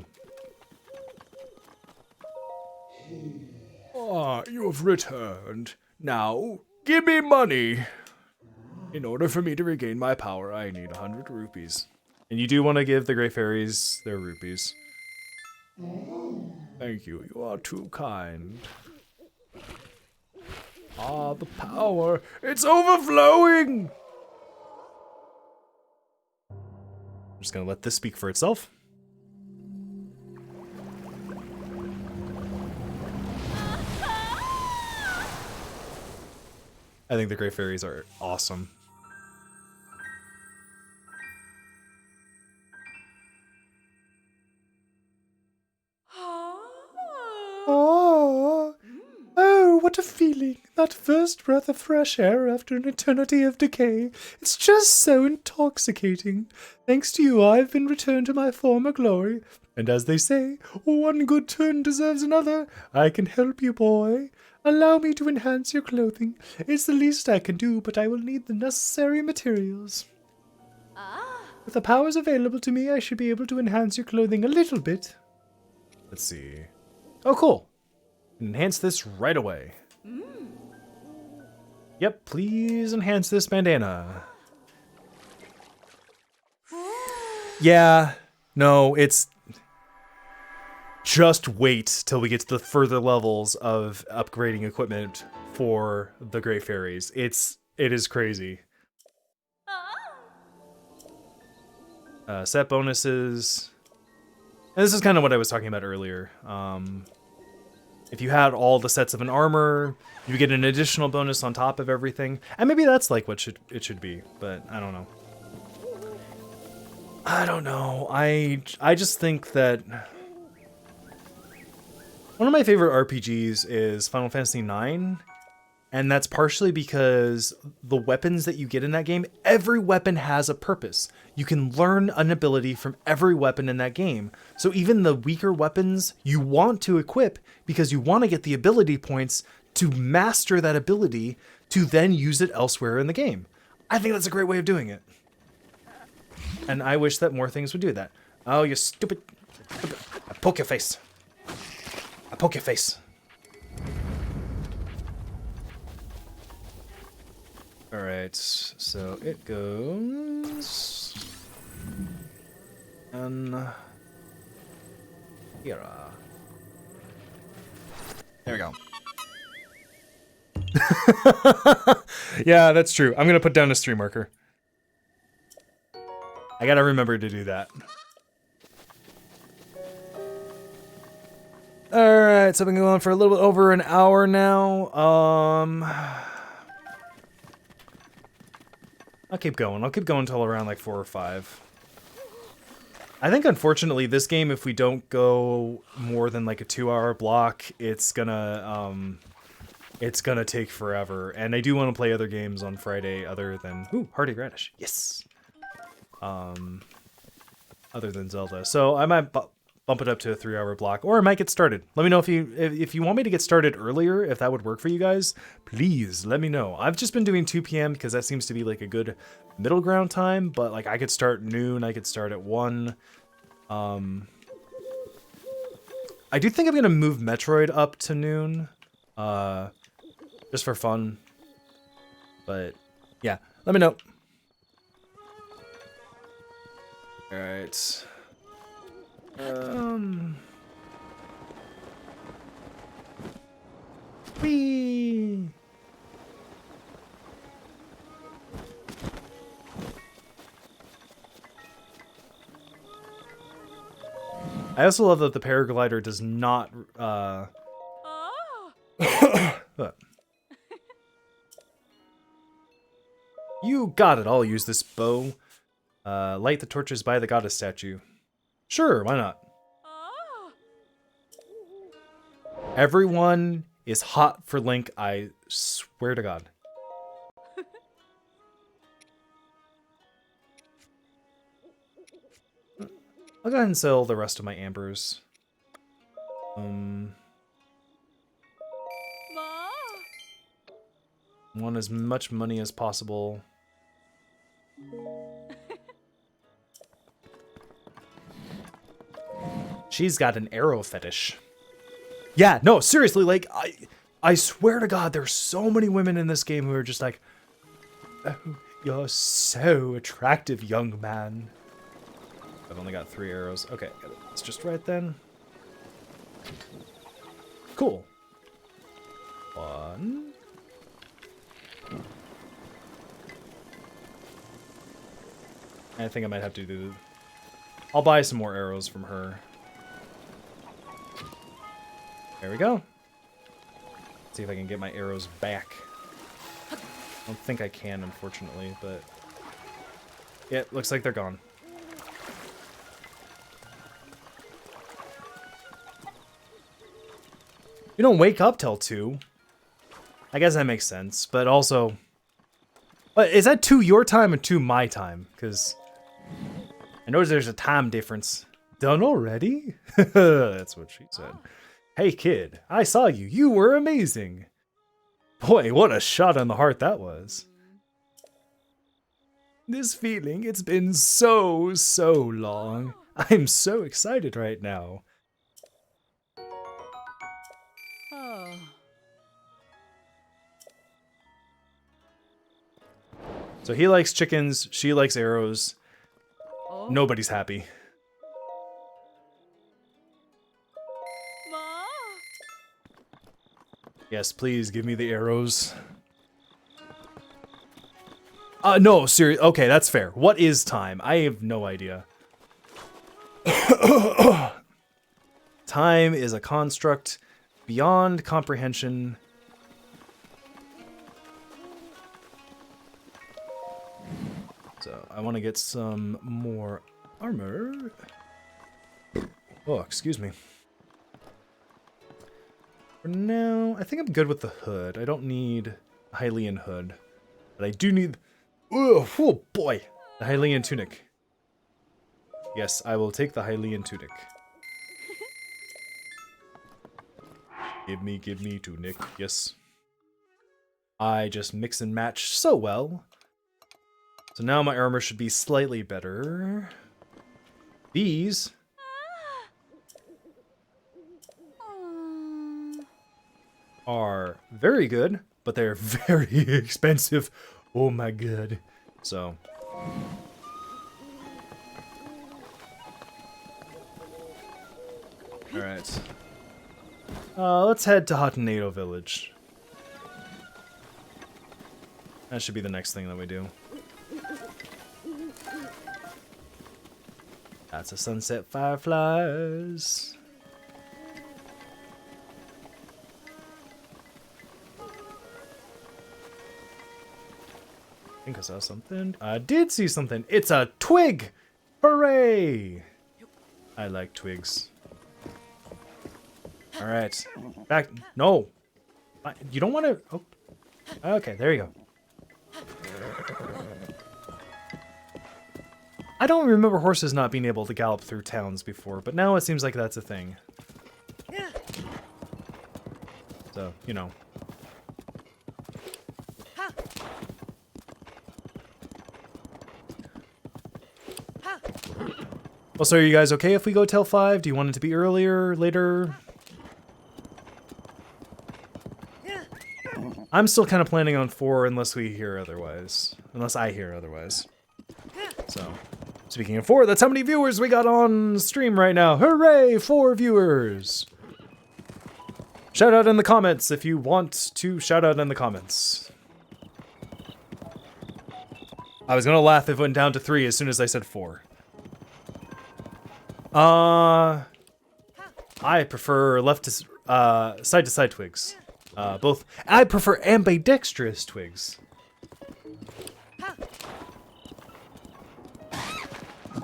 Ah, you have returned. Now, give me money. In order for me to regain my power, I need 100 rupees. And you do want to give the Grey Fairies their rupees. Thank you, you are too kind. Ah, the power, it's overflowing! I'm just gonna let this speak for itself. I think the Grey Fairies are awesome. Oh, oh, what a feeling. That first breath of fresh air after an eternity of decay. It's just so intoxicating. Thanks to you, I've been returned to my former glory. And as they say, one good turn deserves another. I can help you, boy. Allow me to enhance your clothing. It's the least I can do, but I will need the necessary materials. With the powers available to me, I should be able to enhance your clothing a little bit. Let's see. Oh, cool. Enhance this right away. Yep, please enhance this bandana. Yeah, no, it's... Just wait till we get to the further levels of upgrading equipment for the Grey Fairies. It is crazy. Set bonuses. And this is kind of what I was talking about earlier. If you had all the sets of an armor, you get an additional bonus on top of everything. And maybe that's like what it should be, but I don't know. I don't know. I just think that one of my favorite RPGs is Final Fantasy IX, and that's partially because the weapons that you get in that game, every weapon has a purpose. You can learn an ability from every weapon in that game. So even the weaker weapons you want to equip because you want to get the ability points to master that ability to then use it elsewhere in the game. I think that's a great way of doing it. And I wish that more things would do that. Oh, you stupid... I poke your face. I poke your face. Alright, so it goes... And... Here. There we go. Yeah, that's true. I'm gonna put down a stream marker. I gotta remember to do that. Alright, so I've been going on for a little bit over an hour now. I'll keep going. I'll keep going until around like 4 or 5. I think unfortunately this game, if we don't go more than like a 2-hour block, it's gonna take forever. And I do want to play other games on Friday other than Hardy Radish. Yes. Other than Zelda. So I might bump it up to a 3-hour block, or I might get started. Let me know if you want me to get started earlier, if that would work for you guys. Please let me know. I've just been doing 2 p.m. because that seems to be like a good middle ground time, but like I could start noon, I could start at 1. I do think I'm gonna move Metroid up to noon, just for fun. But yeah, let me know. All right. Whee! I also love that the paraglider does not, You got it, I'll use this bow. Light the torches by the goddess statue. Sure, why not? Everyone is hot for Link, I swear to God. I'll go ahead and sell the rest of my ambers. Want as much money as possible. She's got an arrow fetish. Yeah, no, seriously, like, I swear to God, there's so many women in this game who are just like, oh, you're so attractive, young man. I've only got 3 arrows. Okay, it's just right then. Cool. 1. I think I might have to do... I'll buy some more arrows from her. There we go. See if I can get my arrows back. I don't think I can, unfortunately, but... Yeah, looks like they're gone. You don't wake up till 2. I guess that makes sense, but also... But is that 2 your time or 2 my time? Because I noticed there's a time difference. Done already? That's what she said. Hey kid, I saw you. You were amazing. Boy, what a shot in the heart that was. This feeling, it's been so long. I'm so excited right now. So he likes chickens, she likes arrows. Nobody's happy. Yes, please give me the arrows. No, seriously. Okay, that's fair. What is time? I have no idea. Time is a construct beyond comprehension. So I want to get some more armor. Oh, excuse me. For now, I think I'm good with the hood. I don't need a Hylian hood. But I do need... Oh boy! The Hylian tunic. Yes, I will take the Hylian tunic. Give me tunic. Yes. I just mix and match so well. So now my armor should be slightly better. These... are very good, but they're very expensive. Oh my god. So... Alright. Let's head to Hatanado Village. That should be the next thing that we do. That's a sunset fireflies. I think I saw something. I did see something. It's a twig! Hooray! I like twigs. Alright. Back. No! You don't want to... Oh. Okay, there you go. I don't remember horses not being able to gallop through towns before, but now it seems like that's a thing. So, you know. Well, so are you guys okay if we go till 5? Do you want it to be earlier, later? I'm still kind of planning on 4 unless we hear otherwise. Unless I hear otherwise. So, speaking of 4, that's how many viewers we got on stream right now. Hooray, 4 viewers! Shout out in the comments if you want to shout out in the comments. I was gonna laugh if it went down to 3 as soon as I said 4. I prefer side to side twigs. Both. I prefer ambidextrous twigs.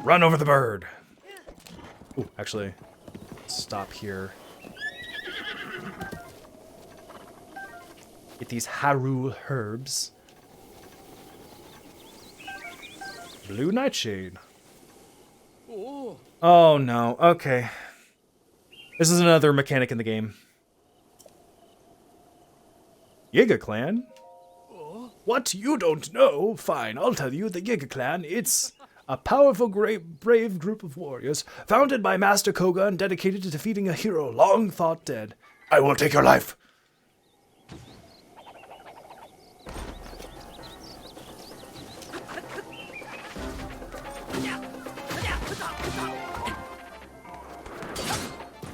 Run over the bird. Ooh, actually, stop here. Get these Haru herbs. Blue nightshade. Oh no, okay. This is another mechanic in the game. Yiga clan? What? You don't know? Fine, I'll tell you. The Yiga clan, it's a powerful, brave group of warriors, founded by Master Koga and dedicated to defeating a hero long thought dead. I will take your life.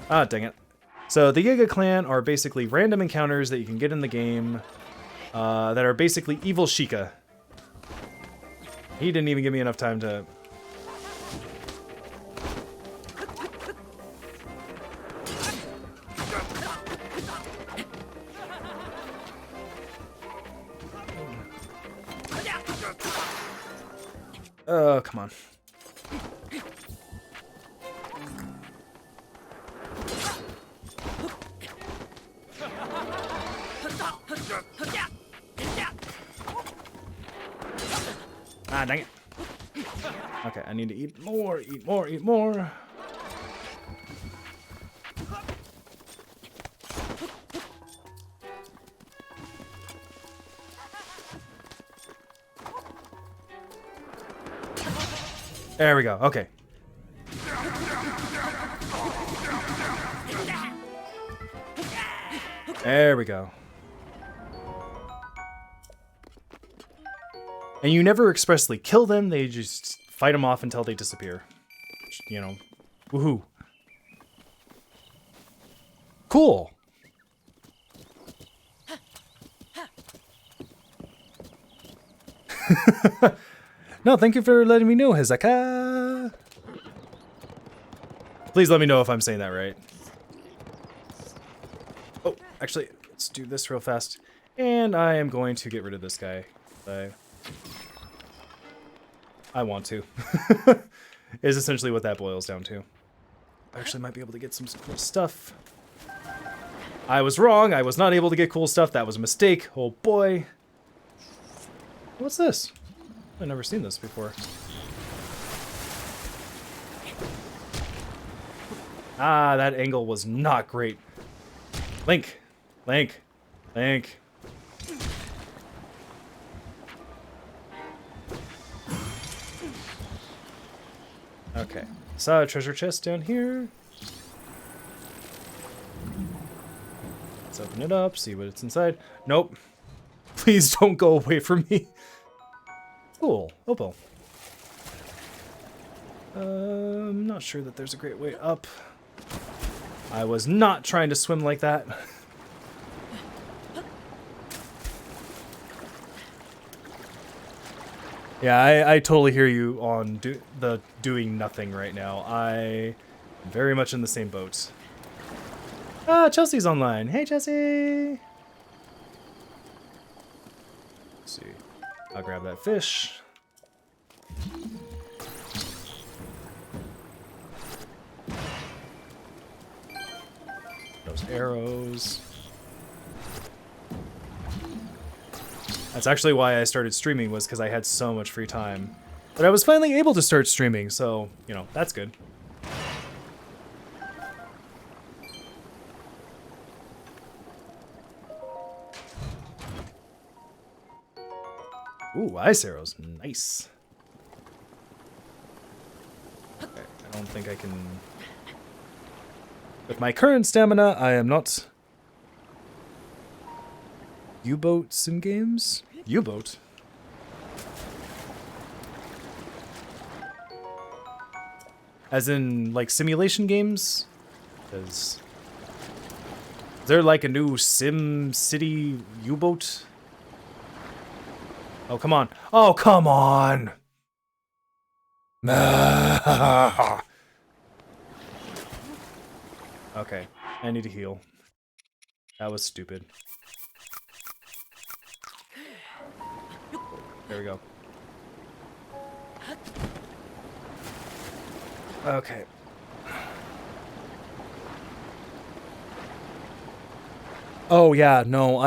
Ah, dang it. So the Yiga clan are basically random encounters that you can get in the game that are basically evil Sheikah. He didn't even give me enough time to... Oh, come on. Ah, dang it. Okay, I need to eat more, eat more, eat more. There we go, okay. There we go. And you never expressly kill them, they just fight them off until they disappear. You know, woohoo. Cool. No, thank you for letting me know, Hizaka. Please let me know if I'm saying that right. Oh, actually, let's do this real fast. And I am going to get rid of this guy. I want to. Is essentially what that boils down to. I actually might be able to get some cool stuff. I was wrong. I was not able to get cool stuff. That was a mistake. Oh boy. What's this? I've never seen this before. Ah, that angle was not great. Link. Link. Link. Okay, saw a treasure chest down here. Let's open it up, see what it's inside. Nope. Please don't go away from me. Cool, opal. I'm not sure that there's a great way up. I was not trying to swim like that. Yeah, I totally hear you on doing nothing right now. I am very much in the same boat. Ah, Chelsea's online. Hey, Chelsea. Let's see. I'll grab that fish. Those arrows. That's actually why I started streaming, was because I had so much free time. But I was finally able to start streaming, so, you know, that's good. Ooh, ice arrows. Nice. Okay, I don't think I can... With my current stamina, I am not... U-boat sim games? U-boat? As in, like, simulation games? Is there, like, a new Sim City U-boat? Oh, come on. Oh, come on! Okay, I need to heal. That was stupid. There we go. Okay. Oh, yeah, no,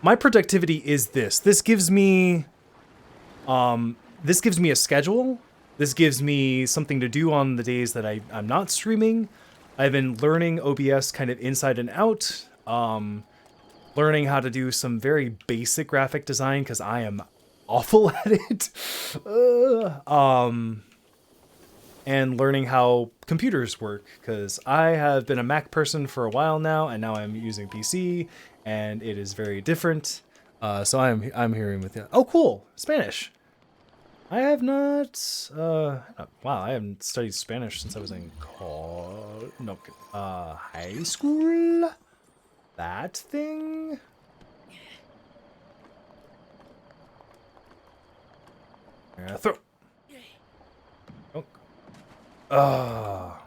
my productivity is this. This gives me a schedule. This gives me something to do on the days that I'm not streaming. I've been learning OBS kind of inside and out. Learning how to do some very basic graphic design because I am awful at it. And learning how computers work, because I have been a Mac person for a while now, and now I'm using PC, and it is very different. So I'm hearing with you. Oh, cool, Spanish. I have not. Wow, I haven't studied Spanish since I was in high school. That thing. Throw. Oh.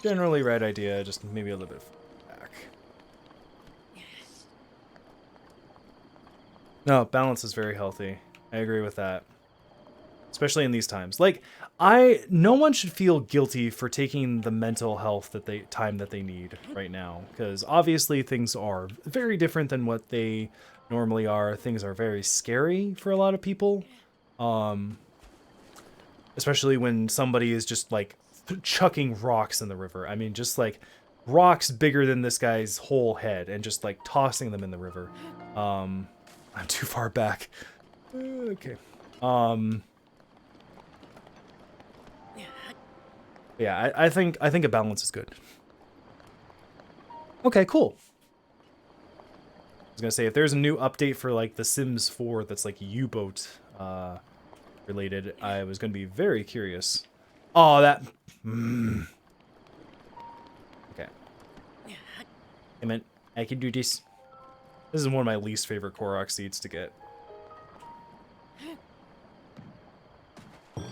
Generally right idea, just maybe a little bit back. No, balance is very healthy. I agree with that. Especially in these times. Like, no one should feel guilty for taking the mental health time that they need right now. Because obviously things are very different than what they normally are. Things are very scary for a lot of people. Especially when somebody is just like chucking rocks in the river. I mean, just like rocks bigger than this guy's whole head and just like tossing them in the river. I'm too far back. Okay. Yeah, I think a balance is good. Okay, cool. I was gonna say, if there's a new update for like The Sims 4 that's like U-boat related, I was gonna be very curious. Oh, that. Okay. I meant I can do this. This is one of my least favorite Korok seeds to get.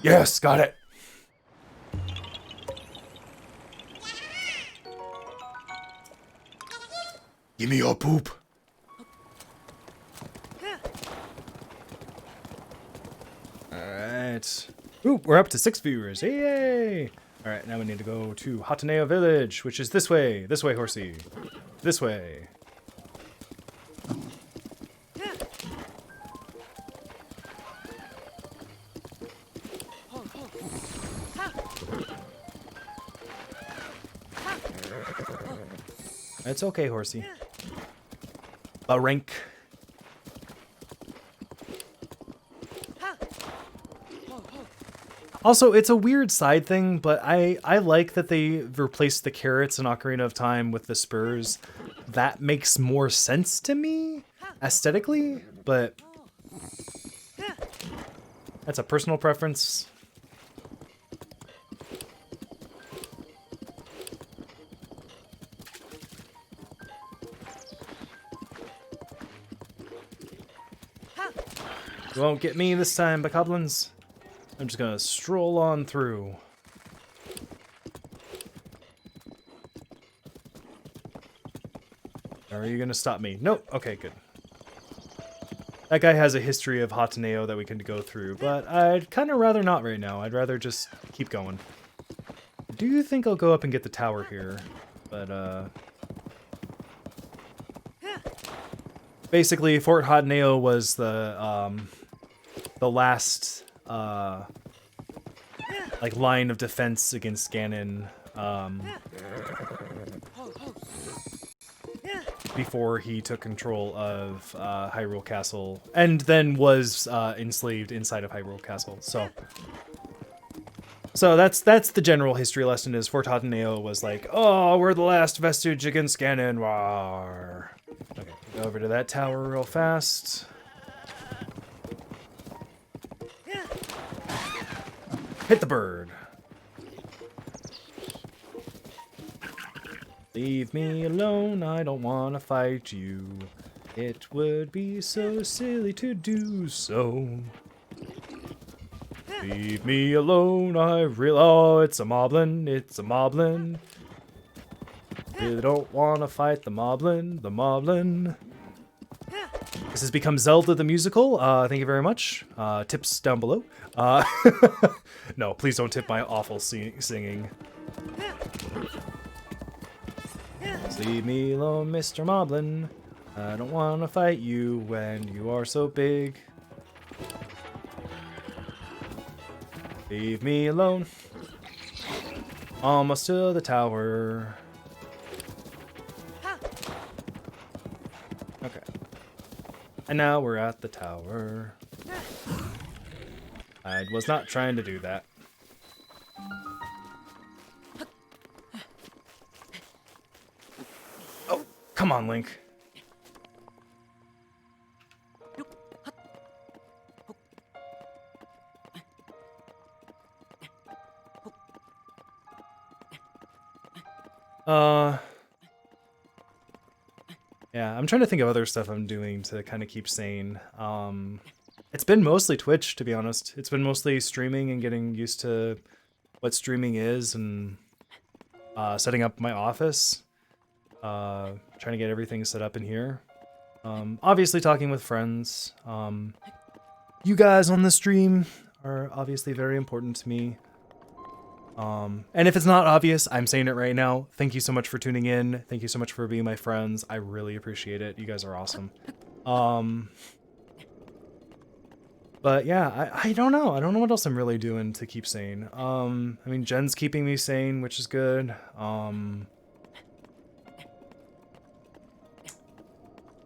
Yes, got it. Give me your poop. Alright. Ooh, we're up to 6 viewers. Yay! Alright, now we need to go to Hataneo Village, which is this way. This way, horsey. This way. It's okay, horsey. A rank. Also, it's a weird side thing, but I like that they replaced the carrots in Ocarina of Time with the spurs. That makes more sense to me, aesthetically, but that's a personal preference. You won't get me this time, bokoblins. I'm just gonna stroll on through. Are you gonna stop me? Nope. Okay, good. That guy has a history of Hataneo that we can go through, but I'd kind of rather not right now. I'd rather just keep going. I do think I'll go up and get the tower here, but basically Fort Hataneo was the last like line of defense against Ganon before he took control of Hyrule Castle, and then was enslaved inside of Hyrule Castle. So that's the general history lesson. Is Fort Hataneo was like, oh, we're the last vestige against Ganon. Rawr. Okay, go over to that tower real fast. Hit the bird. Leave me alone, I don't want to fight you. It would be so silly to do so. Leave me alone, oh, it's a moblin, it's a moblin. Really don't want to fight the moblin, the moblin. This has become Zelda the musical, thank you very much. Tips down below. No, please don't tip my awful singing. Leave me alone, Mr. Moblin. I don't want to fight you when you are so big. Leave me alone. Almost to the tower. Okay. And now we're at the tower. I was not trying to do that. Come on, Link. Yeah, I'm trying to think of other stuff I'm doing to kind of keep sane. It's been mostly Twitch, to be honest. It's been mostly streaming and getting used to what streaming is and setting up my office. Trying to get everything set up in here. Obviously talking with friends. You guys on the stream are obviously very important to me. And if it's not obvious, I'm saying it right now. Thank you so much for tuning in. Thank you so much for being my friends. I really appreciate it. You guys are awesome. But yeah, I don't know. I don't know what else I'm really doing to keep sane. I mean, Jen's keeping me sane, which is good.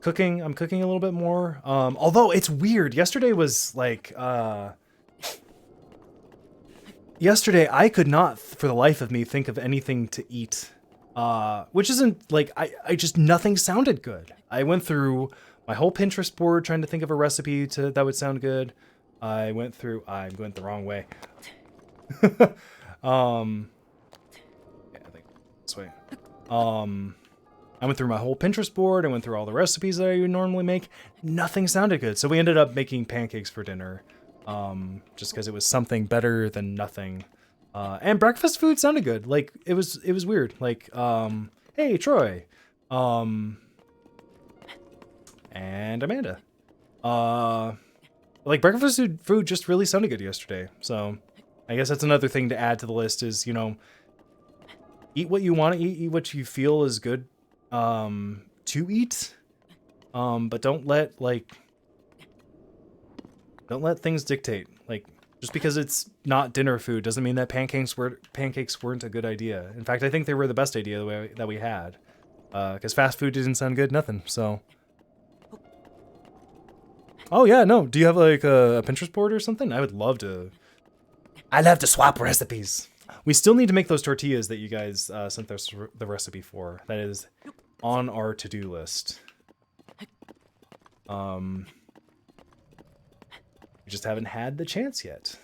Cooking, I'm cooking a little bit more. Although it's weird. Yesterday was like, yesterday I could not for the life of me think of anything to eat. Which isn't like, I just, nothing sounded good. I went through my whole Pinterest board trying to think of a recipe that would sound good. I went the wrong way. Yeah, I think this way. I went through my whole Pinterest board. I went through all the recipes that I would normally make. Nothing sounded good. So we ended up making pancakes for dinner. Just because it was something better than nothing. And breakfast food sounded good. Like, it was weird. Like, hey, Troy. And Amanda. Like, breakfast food just really sounded good yesterday. So I guess that's another thing to add to the list is, you know, eat what you want to eat what you feel is good to eat, but don't let things dictate. Like, just because it's not dinner food doesn't mean that pancakes weren't a good idea. In fact, I think they were the best idea that we had, because fast food didn't sound good, nothing. So, oh yeah, no. Do you have like a Pinterest board or something? I would love to. I love to swap recipes. We still need to make those tortillas that you guys sent us the recipe for. That is on our to-do list. We just haven't had the chance yet.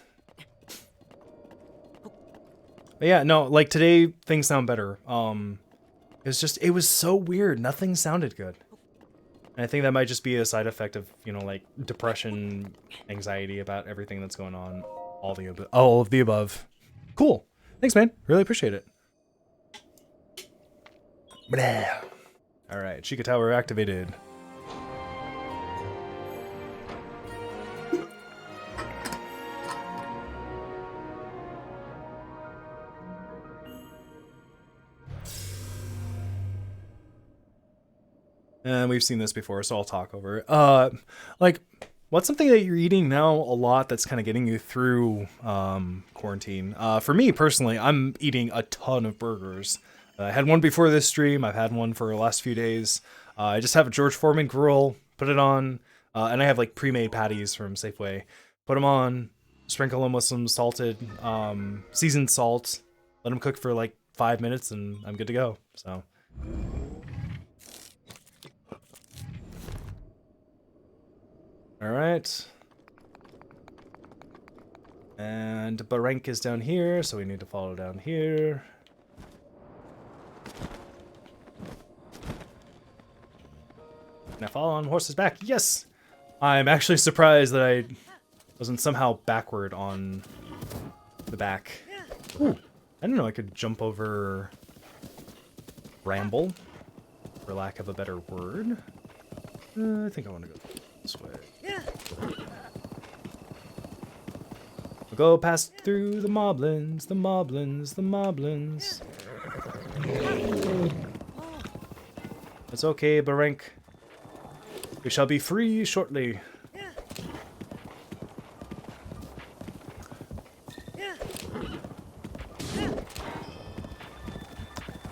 But yeah, no, like today things sound better. It was so weird. Nothing sounded good. And I think that might just be a side effect of, you know, like depression, anxiety about everything that's going on. All of the above. Cool. Thanks, man. Really appreciate it. Blah. All right, Chica Tower activated. And we've seen this before, so I'll talk over it. Like, what's something that you're eating now a lot that's kind of getting you through quarantine? For me personally, I'm eating a ton of burgers. I had one before this stream. I've had one for the last few days. I just have a George Foreman grill, put it on, and I have like pre-made patties from Safeway. Put them on, sprinkle them with some salted, seasoned salt, let them cook for like 5 minutes, and I'm good to go. So. All right. And Barank is down here, so we need to follow down here. Can I follow on horse's back? Yes! I'm actually surprised that I wasn't somehow backward on the back. Ooh, I didn't know I could jump over Ramble, for lack of a better word. I think I want to go this way. We'll go past through the moblins, the moblins, the moblins. It's okay, Barank. We shall be free shortly.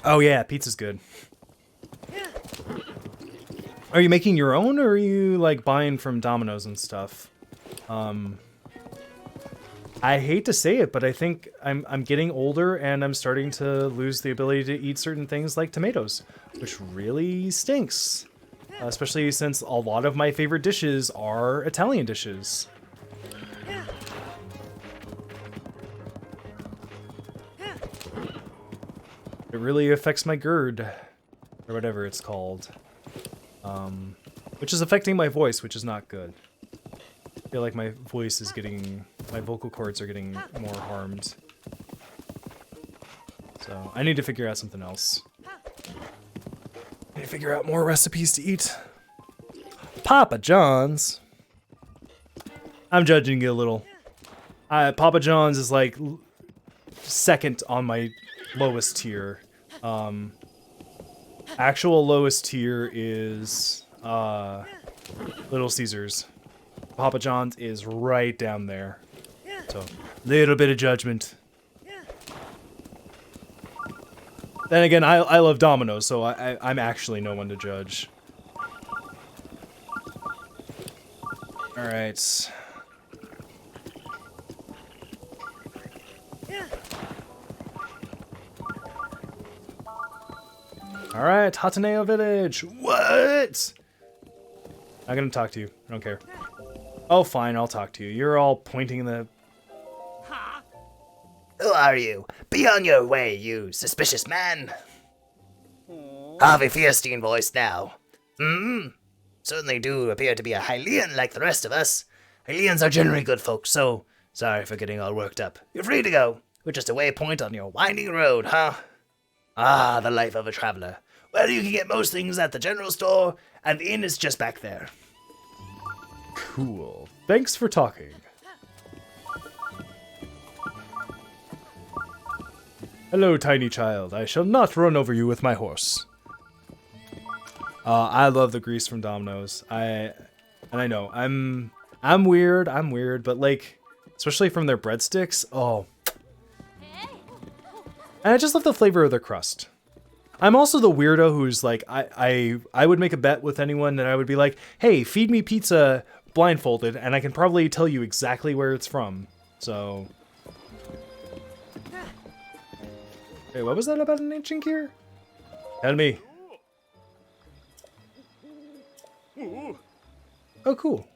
Oh yeah, pizza's good. Are you making your own, or are you like buying from Domino's and stuff? I hate to say it, but I think I'm getting older and I'm starting to lose the ability to eat certain things like tomatoes, which really stinks. Especially since a lot of my favorite dishes are Italian dishes. It really affects my GERD, or whatever it's called. Which is affecting my voice, which is not good. I feel like my voice is getting, my vocal cords are getting more harmed. So I need to figure out something else. I need to figure out more recipes to eat. Papa John's. I'm judging you a little. Papa John's is like second on my lowest tier. Actual lowest tier is Little Caesars. Papa John's is right down there. So, little bit of judgment. Then again, I love Domino's, so I'm actually no one to judge. Alright. Alright, Hataneo Village. What? I'm gonna talk to you. I don't care. Oh, fine, I'll talk to you. You're all pointing the... Who are you? Be on your way, you suspicious man. Harvey Fierstein voice now. Certainly do appear to be a Hylian like the rest of us. Hylians are generally good folks, so sorry for getting all worked up. You're free to go. We're just a waypoint on your winding road, huh? Ah, the life of a traveler. Well, you can get most things at the general store, and the inn is just back there. Cool. Thanks for talking. Hello, tiny child. I shall not run over you with my horse. I love the grease from Domino's. I know I'm weird, but like, especially from their breadsticks. Oh, and I just love the flavor of their crust. I'm also the weirdo who's like, I would make a bet with anyone that I would be like, hey, feed me pizza blindfolded, and I can probably tell you exactly where it's from. So, hey, what was that about an ancient gear? Tell me. Oh, cool.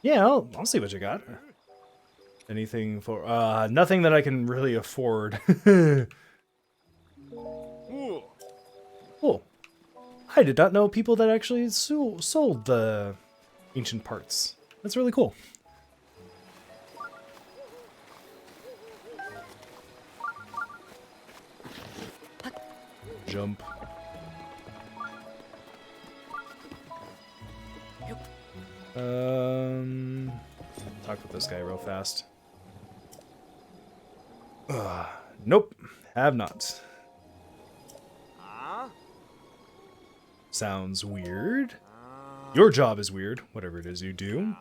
Yeah, I'll see what you got. Anything for nothing that I can really afford. I did not know people that actually sold the ancient parts. That's really cool. Jump. Talk with this guy real fast. Nope, have not. Sounds weird. Your job is weird, whatever it is you do.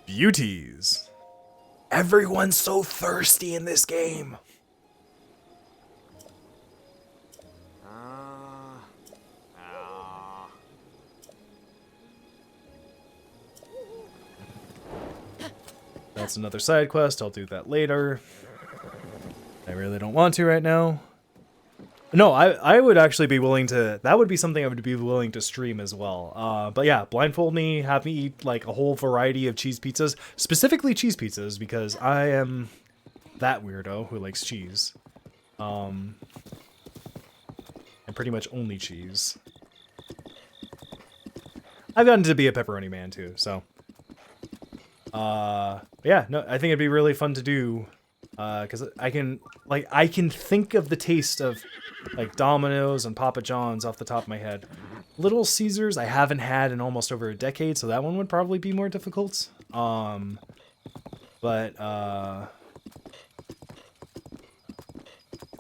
Beauties. Everyone's so thirsty in this game. That's another side quest. I'll do that later. I really don't want to right now. No, I would actually be willing to... That would be something I would be willing to stream as well. But yeah, blindfold me, have me eat like a whole variety of cheese pizzas. Specifically cheese pizzas, because I am that weirdo who likes cheese. And pretty much only cheese. I've gotten to be a pepperoni man too, so... yeah, no, I think it'd be really fun to do, because I can think of the taste of, like, Domino's and Papa John's off the top of my head. Little Caesars I haven't had in almost over a decade, so that one would probably be more difficult. But,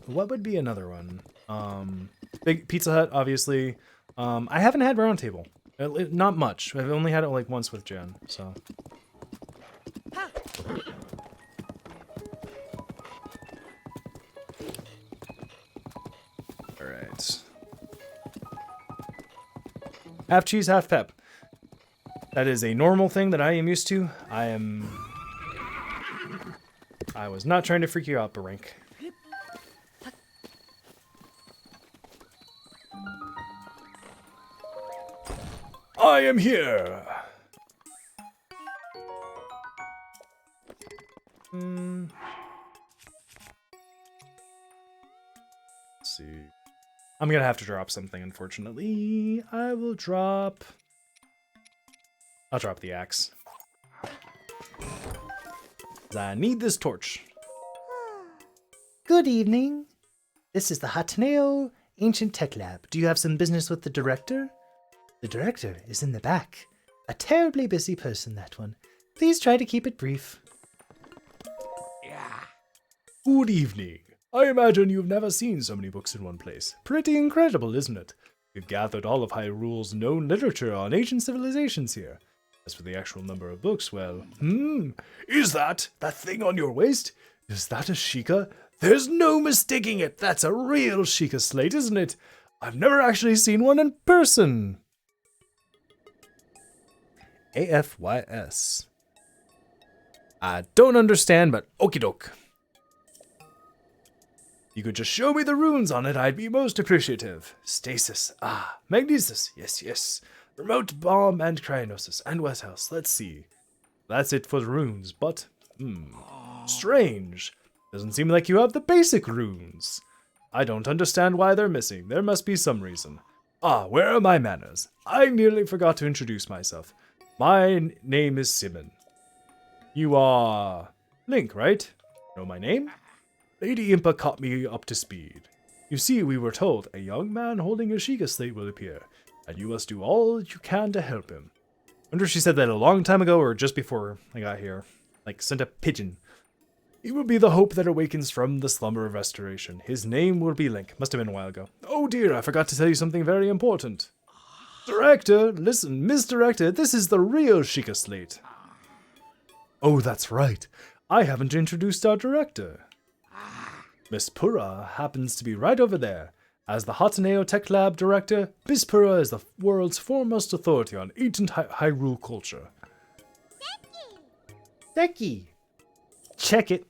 what would be another one? Big Pizza Hut, obviously. I haven't had Round Table. Not much. I've only had it, like, once with Jen, so... Alright. Half cheese, half pep. That is a normal thing that I am used to. I was not trying to freak you out, Barank. I am here! Let's see. I'm gonna have to drop something, unfortunately. I'll drop the axe. I need this torch. Good evening. This is the Hataneo Ancient Tech Lab. Do you have some business with the director? The director is in the back. A terribly busy person, that one. Please try to keep it brief. Good evening. I imagine you've never seen so many books in one place. Pretty incredible, isn't it? We've gathered all of Hyrule's known literature on ancient civilizations here. As for the actual number of books, well, is that thing on your waist? Is that a Sheikah? There's no mistaking it. That's a real Sheikah slate, isn't it? I've never actually seen one in person. AFYS. I don't understand, but okie doke. You could just show me the runes on it, I'd be most appreciative. Stasis, magnesis, yes. Remote bomb and cryognosis, and what else? Let's see. That's it for the runes, but, strange. Doesn't seem like you have the basic runes. I don't understand why they're missing. There must be some reason. Where are my manners? I nearly forgot to introduce myself. My name is Simon. You are Link, right? Know my name? Lady Impa caught me up to speed. You see, we were told a young man holding a Sheikah slate will appear, and you must do all you can to help him. Wonder if she said that a long time ago or just before I got here. Like, sent a pigeon. He will be the hope that awakens from the slumber of restoration. His name will be Link. Must have been a while ago. Oh dear, I forgot to tell you something very important. Director, listen, Miss Director, this is the real Sheikah slate. Oh, that's right. I haven't introduced our director. Miss Purah happens to be right over there. As the Hataneo Tech Lab director, Miss Purah is the world's foremost authority on ancient Hyrule culture. Becky! Check it.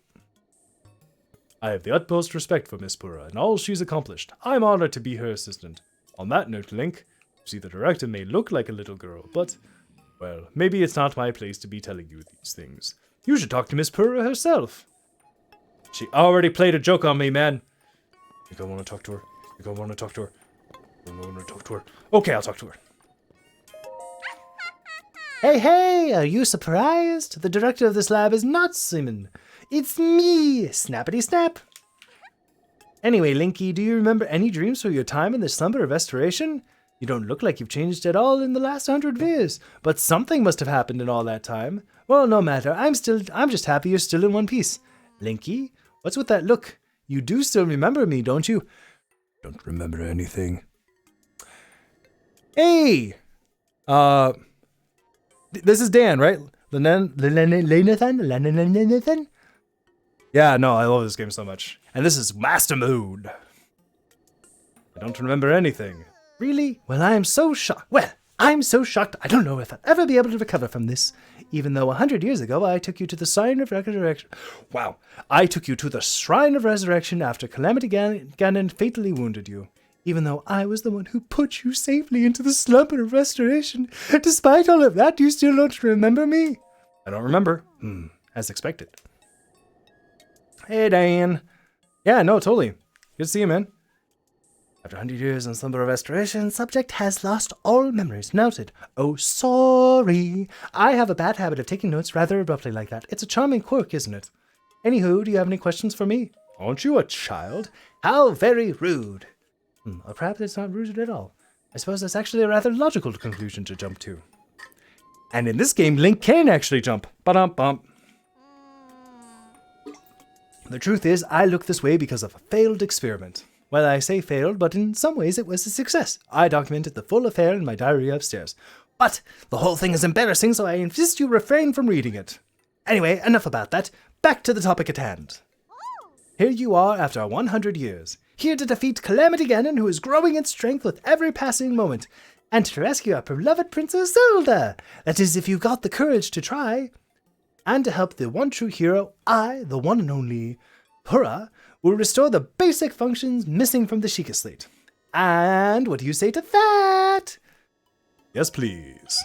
I have the utmost respect for Miss Purah and all she's accomplished. I'm honored to be her assistant. On that note, Link, you see, the director may look like a little girl, but, well, maybe it's not my place to be telling you these things. You should talk to Miss Purah herself. She already played a joke on me, man. think I want to talk to her. I think I want to talk to her. I want to talk to her. Okay, I'll talk to her. Hey, are you surprised? The director of this lab is not Simon. It's me, Snappity Snap. Anyway, Linky, do you remember any dreams from your time in the slumber of restoration? You don't look like you've changed at all in the last 100 years, but something must have happened in all that time. Well, no matter. I'm just happy you're still in one piece. Linky, what's with that look? You do still remember me, don't you? Don't remember anything. Hey! This is Dan, right? Lenathan? Yeah, no, I love this game so much. And this is Master Mode. I don't remember anything. Really? Well, I'm so shocked. I don't know if I'll ever be able to recover from this. Even though 100 years ago I took you to the Shrine of Resurrection. Wow. I took you to the Shrine of Resurrection after Calamity Ganon fatally wounded you. Even though I was the one who put you safely into the slumber of restoration. Despite all of that, you still don't remember me? I don't remember. As expected. Hey, Dan. Yeah, no, totally. Good to see you, man. After 100 years in slumber of restoration, subject has lost all memories. Noted. Oh, sorry. I have a bad habit of taking notes rather abruptly like that. It's a charming quirk, isn't it? Anywho, do you have any questions for me? Aren't you a child? How very rude. Or perhaps it's not rude at all. I suppose that's actually a rather logical conclusion to jump to. And in this game, Link can actually jump. Ba-dum-bump. The truth is, I look this way because of a failed experiment. Well, I say failed, but in some ways it was a success. I documented the full affair in my diary upstairs. But the whole thing is embarrassing, so I insist you refrain from reading it. Anyway, enough about that. Back to the topic at hand. Here you are after 100 years. Here to defeat Calamity Ganon, who is growing in strength with every passing moment. And to rescue our beloved Princess Zelda. That is, if you've got the courage to try. And to help the one true hero, I, the one and only Purah, will restore the basic functions missing from the Sheikah Slate. And what do you say to that? Yes, please.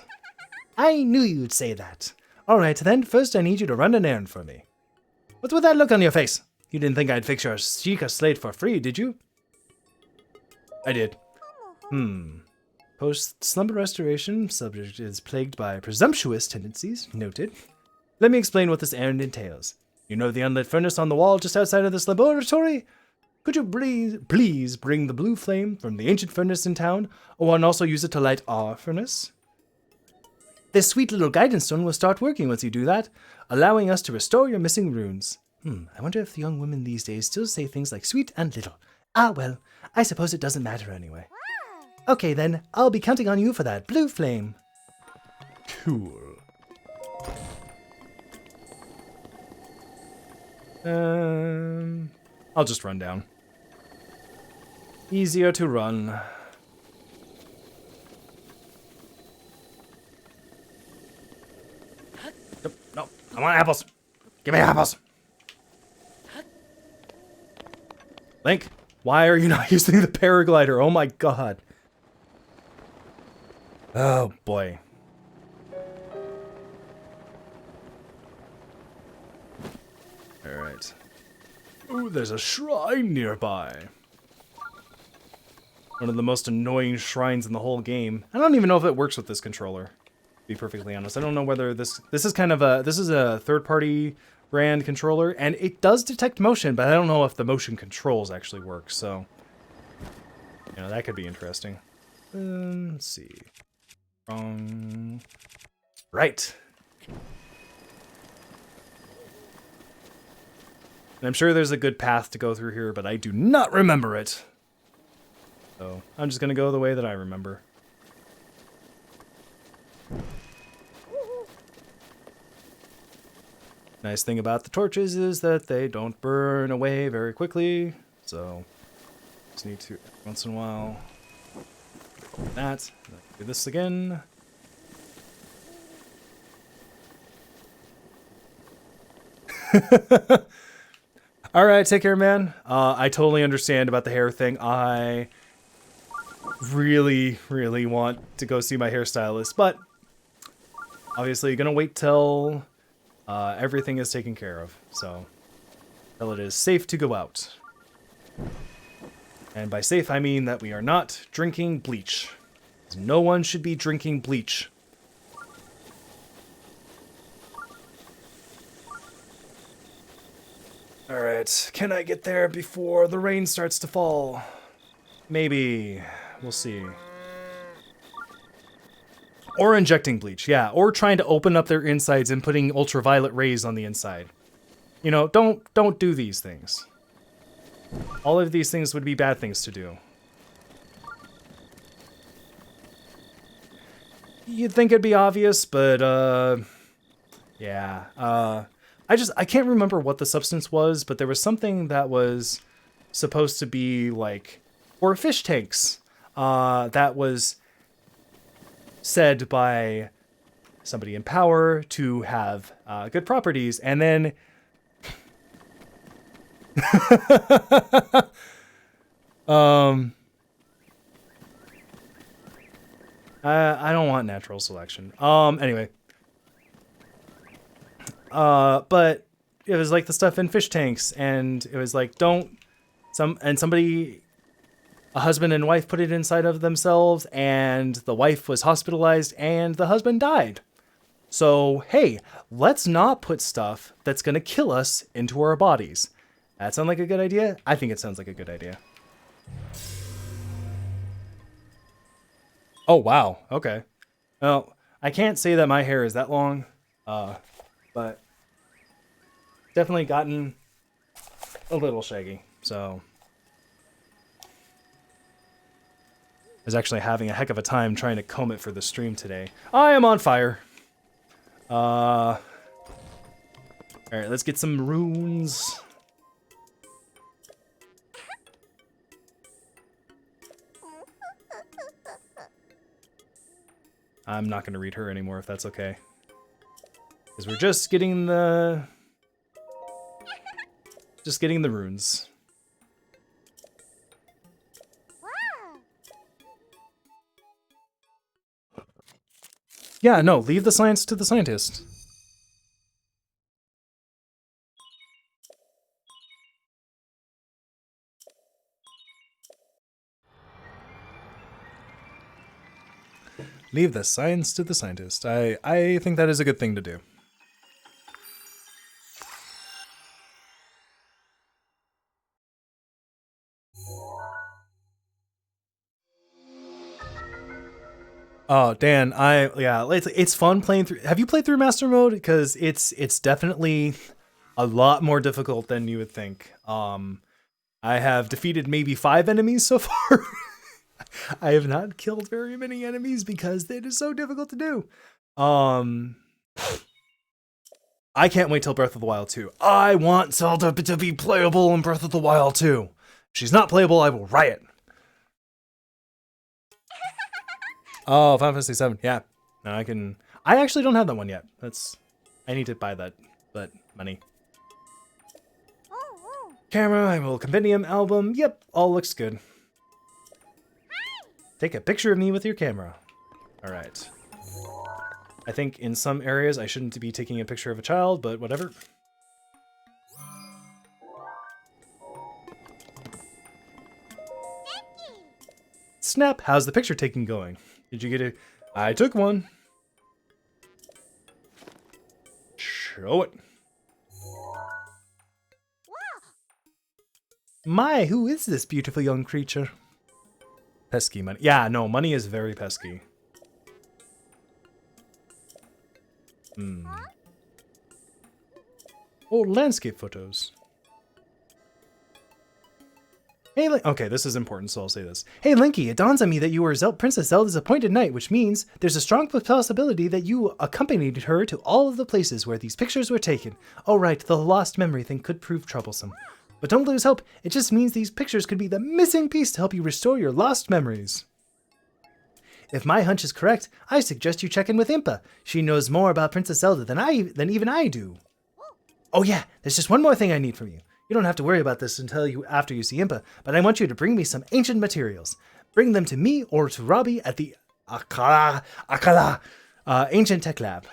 I knew you'd say that. Alright, then, first I need you to run an errand for me. What's with that look on your face? You didn't think I'd fix your Sheikah Slate for free, did you? I did. Post-slumber restoration, subject is plagued by presumptuous tendencies. Noted. Let me explain what this errand entails. You know the unlit furnace on the wall just outside of this laboratory? Could you please bring the blue flame from the ancient furnace in town, and also use it to light our furnace? This sweet little guidance stone will start working once you do that, allowing us to restore your missing runes. I wonder if the young women these days still say things like sweet and little. Ah, well, I suppose it doesn't matter anyway. Okay then, I'll be counting on you for that blue flame. Cool. I'll just run down. Easier to run. No, I want apples. Give me apples. Link, why are you not using the paraglider? Oh my god. Oh boy. Alright. Ooh, there's a shrine nearby. One of the most annoying shrines in the whole game. I don't even know if it works with this controller, to be perfectly honest. I don't know whether this is kind of a, this is a third-party brand controller, and it does detect motion, but I don't know if the motion controls actually work, so, you know, that could be interesting. Let's see. Wrong. Right. And I'm sure there's a good path to go through here, but I do not remember it. So I'm just gonna go the way that I remember. Nice thing about the torches is that they don't burn away very quickly, so just need to once in a while that. Do this again. All right, take care, man. I totally understand about the hair thing. I really, really want to go see my hairstylist, but obviously gonna wait till everything is taken care of, so till it is safe to go out. And by safe, I mean that we are not drinking bleach. No one should be drinking bleach. Alright, can I get there before the rain starts to fall? Maybe. We'll see. Or injecting bleach, yeah. Or trying to open up their insides and putting ultraviolet rays on the inside. You know, don't do these things. All of these things would be bad things to do. You'd think it'd be obvious, but, yeah. I can't remember what the substance was, but there was something that was supposed to be, like, for fish tanks, that was said by somebody in power to have, good properties, and then... I don't want natural selection. Anyway. But it was like the stuff in fish tanks, and it was like, somebody, a husband and wife put it inside of themselves, and the wife was hospitalized, and the husband died. So, hey, let's not put stuff that's gonna kill us into our bodies. That sound like a good idea? I think it sounds like a good idea. Oh, wow. Okay. Well, I can't say that my hair is that long, but definitely gotten a little shaggy, so. I was actually having a heck of a time trying to comb it for the stream today. I am on fire. Alright, let's get some runes. I'm not going to read her anymore if that's okay. Because we're just getting the... Just getting the runes. Yeah, no, leave the science to the scientist. Leave the science to the scientist. I think that is a good thing to do. Oh, Dan, it's fun playing through. Have you played through Master Mode? Because it's definitely a lot more difficult than you would think. I have defeated maybe 5 enemies so far. I have not killed very many enemies because it is so difficult to do. I can't wait till Breath of the Wild 2. I want Zelda to be playable in Breath of the Wild 2. If she's not playable, I will riot. Oh, Final Fantasy 7. Yeah. No, I actually don't have that one yet. I need to buy that, but money. Camera, I will compendium album. Yep, all looks good. Take a picture of me with your camera. All right. I think in some areas I shouldn't be taking a picture of a child, but whatever. Snap, how's the picture taking going? Did you get it? I took one. Show it. My, who is this beautiful young creature? Pesky money. Yeah, no, money is very pesky. Oh, landscape photos. Hey, okay, this is important, so I'll say this. Hey, Linky, it dawns on me that you were Princess Zelda's appointed knight, which means there's a strong possibility that you accompanied her to all of the places where these pictures were taken. Oh, right, the lost memory thing could prove troublesome. But don't lose hope, it just means these pictures could be the missing piece to help you restore your lost memories. If my hunch is correct, I suggest you check in with Impa. She knows more about Princess Zelda than even I do. Oh yeah, there's just one more thing I need from you. You don't have to worry about this after you see Impa, but I want you to bring me some ancient materials. Bring them to me or to Robbie at the Akala Ancient Tech Lab.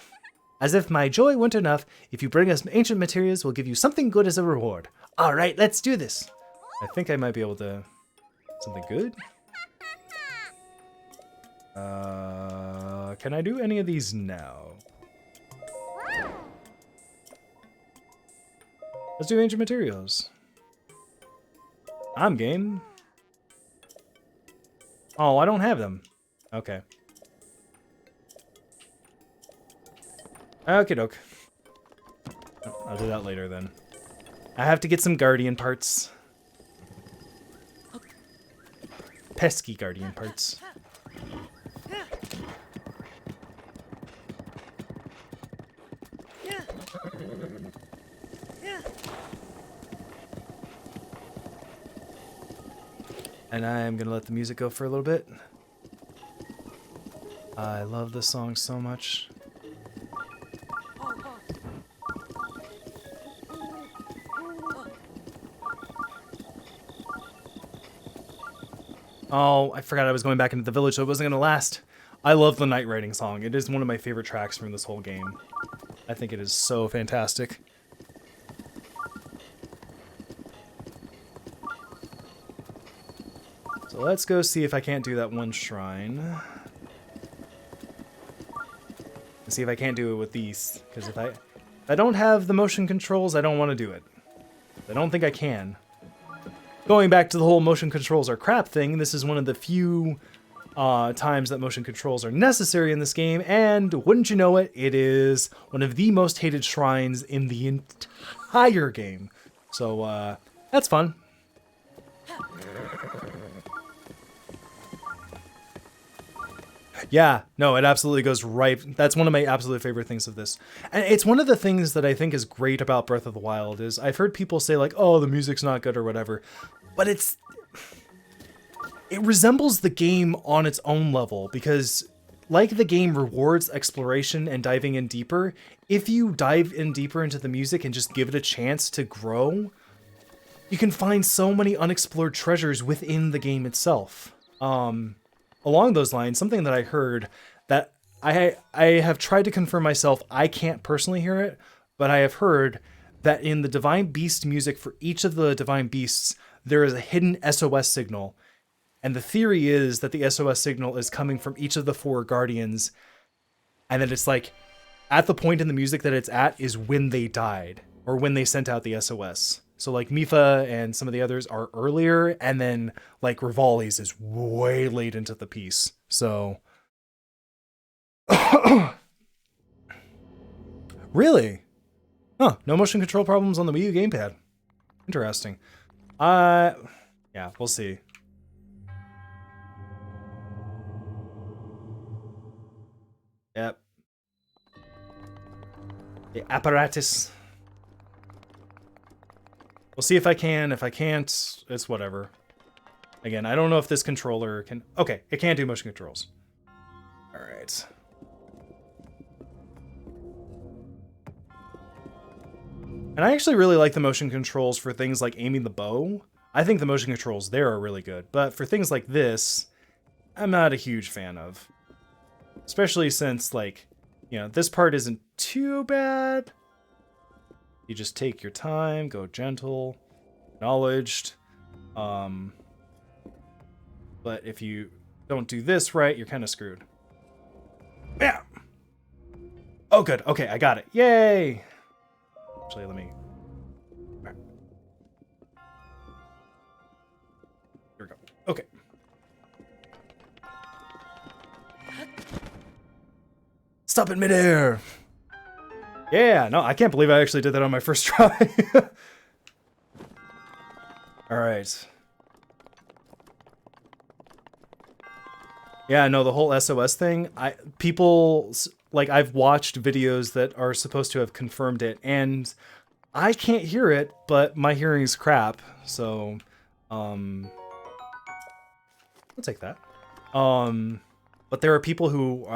As if my joy weren't enough, if you bring us ancient materials, we'll give you something good as a reward. All right, let's do this. I think I might be able to Something good? Can I do any of these now? Let's do ancient materials. I'm game. Oh, I don't have them. Okay. Okie doke. I'll do that later then. I have to get some guardian parts. Pesky guardian parts. And I'm gonna let the music go for a little bit. I love this song so much. Oh, I forgot I was going back into the village, so it wasn't gonna last. I love the night riding song. It is one of my favorite tracks from this whole game. I think it is so fantastic. So let's go see if I can't do that one shrine. And see if I can't do it with these. Because if I don't have the motion controls, I don't want to do it. I don't think I can. Going back to the whole motion controls are crap thing, this is one of the few times that motion controls are necessary in this game, and wouldn't you know it, it is one of the most hated shrines in the entire game. So, that's fun. Yeah, no, it absolutely goes right. That's one of my absolute favorite things of this. And it's one of the things that I think is great about Breath of the Wild is I've heard people say like, oh, the music's not good or whatever. But it resembles the game on its own level because like the game rewards exploration and diving in deeper, if you dive in deeper into the music and just give it a chance to grow, you can find so many unexplored treasures within the game itself. Along those lines, something that I heard that I have tried to confirm myself, I can't personally hear it, but I have heard that in the Divine Beast music for each of the Divine Beasts, there is a hidden SOS signal. And the theory is that the SOS signal is coming from each of the 4 guardians, and that it's like, at the point in the music that it's at is when they died, or when they sent out the SOS. So like Mifa and some of the others are earlier, and then like Rivali's is way late into the piece. So really? Huh, no motion control problems on the Wii U gamepad. Interesting. Yeah, we'll see. Yep. The apparatus. We'll see if I can. If I can't, it's whatever. Again, I don't know if this controller can... Okay, it can't do motion controls. Alright. And I actually really like the motion controls for things like aiming the bow. I think the motion controls there are really good. But for things like this, I'm not a huge fan of. Especially since, like, you know, this part isn't too bad. You just take your time, go gentle, acknowledged. But if you don't do this right, you're kind of screwed. Yeah. Oh, good. Okay, I got it. Yay. Actually, let me... All right. Here we go. Okay. Stop in midair. Yeah, no, I can't believe I actually did that on my first try. All right. Yeah, no, the whole SOS thing, I've watched videos that are supposed to have confirmed it, and I can't hear it, but my hearing's crap, so, I'll take that. But there are people who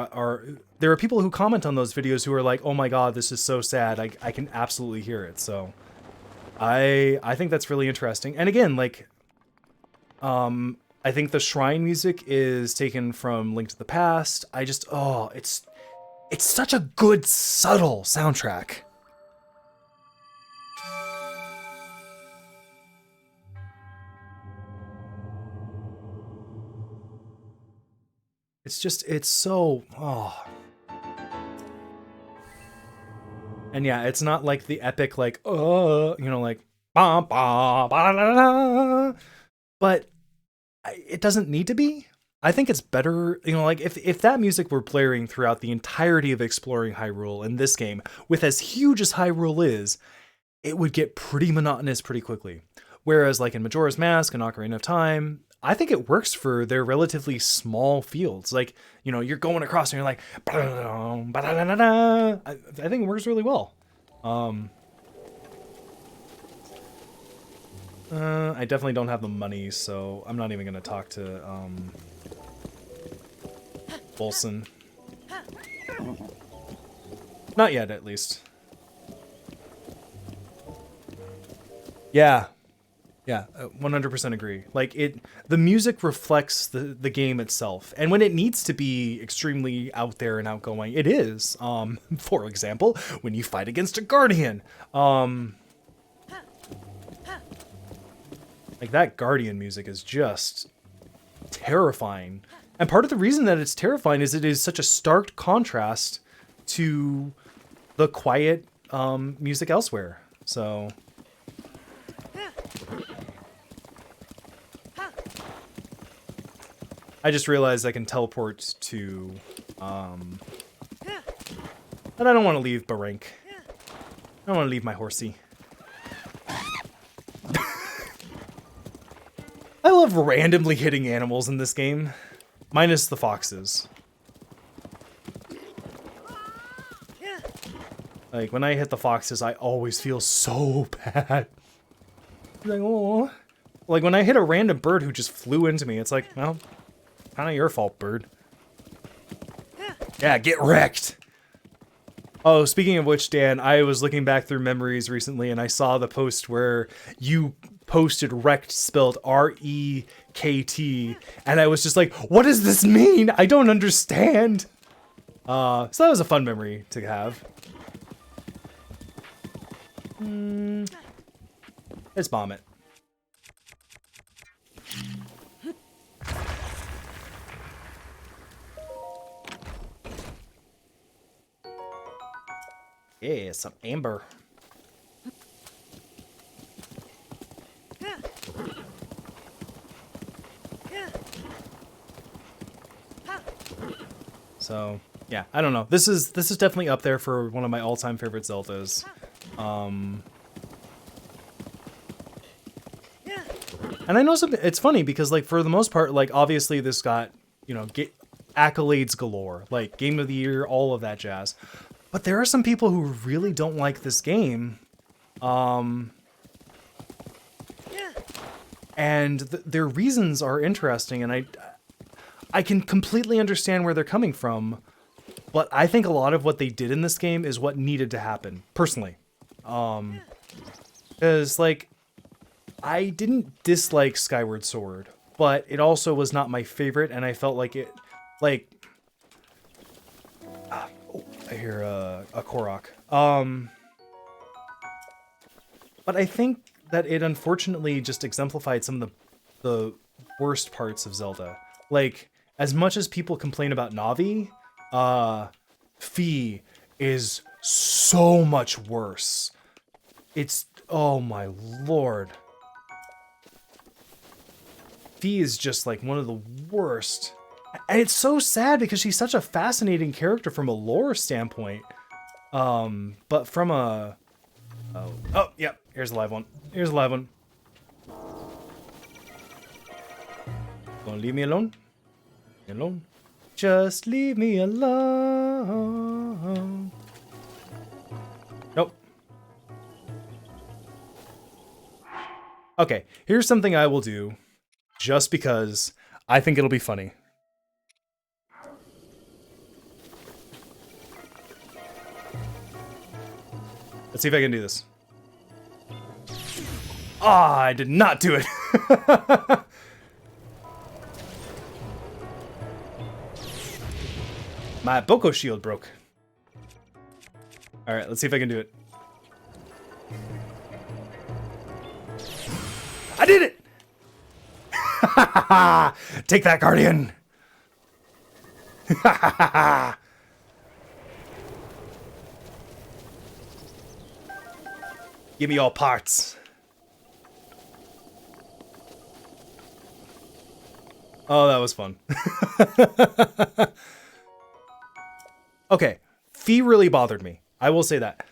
there are people who comment on those videos who are like, oh my god, this is so sad, I can absolutely hear it, so I think that's really interesting. And again, like, I think the shrine music is taken from Link to the Past. It's such a good, subtle soundtrack. it's so, oh. And yeah, it's not like the epic, like, like, bah, bah, bah, da, da, da. But it doesn't need to be. I think it's better, like if that music were blaring throughout the entirety of exploring Hyrule in this game, with as huge as Hyrule is, it would get pretty monotonous pretty quickly. Whereas like in Majora's Mask and Ocarina of Time, I think it works for their relatively small fields. Like, you're going across and you're like, I think it works really well. I definitely don't have the money, so I'm not even going to talk to, Bolson. Not yet, at least. Yeah. Yeah, 100% agree. Like, the music reflects the game itself. And when it needs to be extremely out there and outgoing, it is. For example, when you fight against a guardian. Like, that guardian music is just terrifying. And part of the reason that it's terrifying is it is such a stark contrast to the quiet music elsewhere. So I just realized I can teleport to but I don't want to leave Barank. I don't want to leave my horsey. I love randomly hitting animals in this game. Minus the foxes. Like, when I hit the foxes, I always feel so bad. Like, oh. Like, when I hit a random bird who just flew into me, it's like, well, kind of your fault, bird. Yeah, get wrecked! Oh, speaking of which, Dan, I was looking back through memories recently, and I saw the post where you posted wrecked spelled R-E-K-T, and I was just like, what does this mean? I don't understand. So that was a fun memory to have. Let's bomb it. Yeah, some amber. So, yeah, I don't know. This is definitely up there for one of my all-time favorite Zeldas. And I know it's funny because, like, for the most part, like, obviously this got, accolades galore, like Game of the Year, all of that jazz. But there are some people who really don't like this game. And their reasons are interesting, and I can completely understand where they're coming from, but I think a lot of what they did in this game is what needed to happen, personally. Because, like, I didn't dislike Skyward Sword, but it also was not my favorite, and I felt like it, like... I hear a Korok. But I think that it unfortunately just exemplified some of the worst parts of Zelda. Like, as much as people complain about Navi, Fi is so much worse. It's, oh my lord. Fi is just like one of the worst. And it's so sad because she's such a fascinating character from a lore standpoint. But from a... Oh, yeah, here's a live one. Here's a live one. Don't leave me alone. Leave me alone. Just leave me alone. Nope. Okay, here's something I will do just because I think it'll be funny. Let's see if I can do this. Ah, I did not do it. My Boko shield broke. All right, let's see if I can do it. I did it! Take that, Guardian! Give me all parts. Oh, that was fun. Okay, Fee really bothered me. I will say that.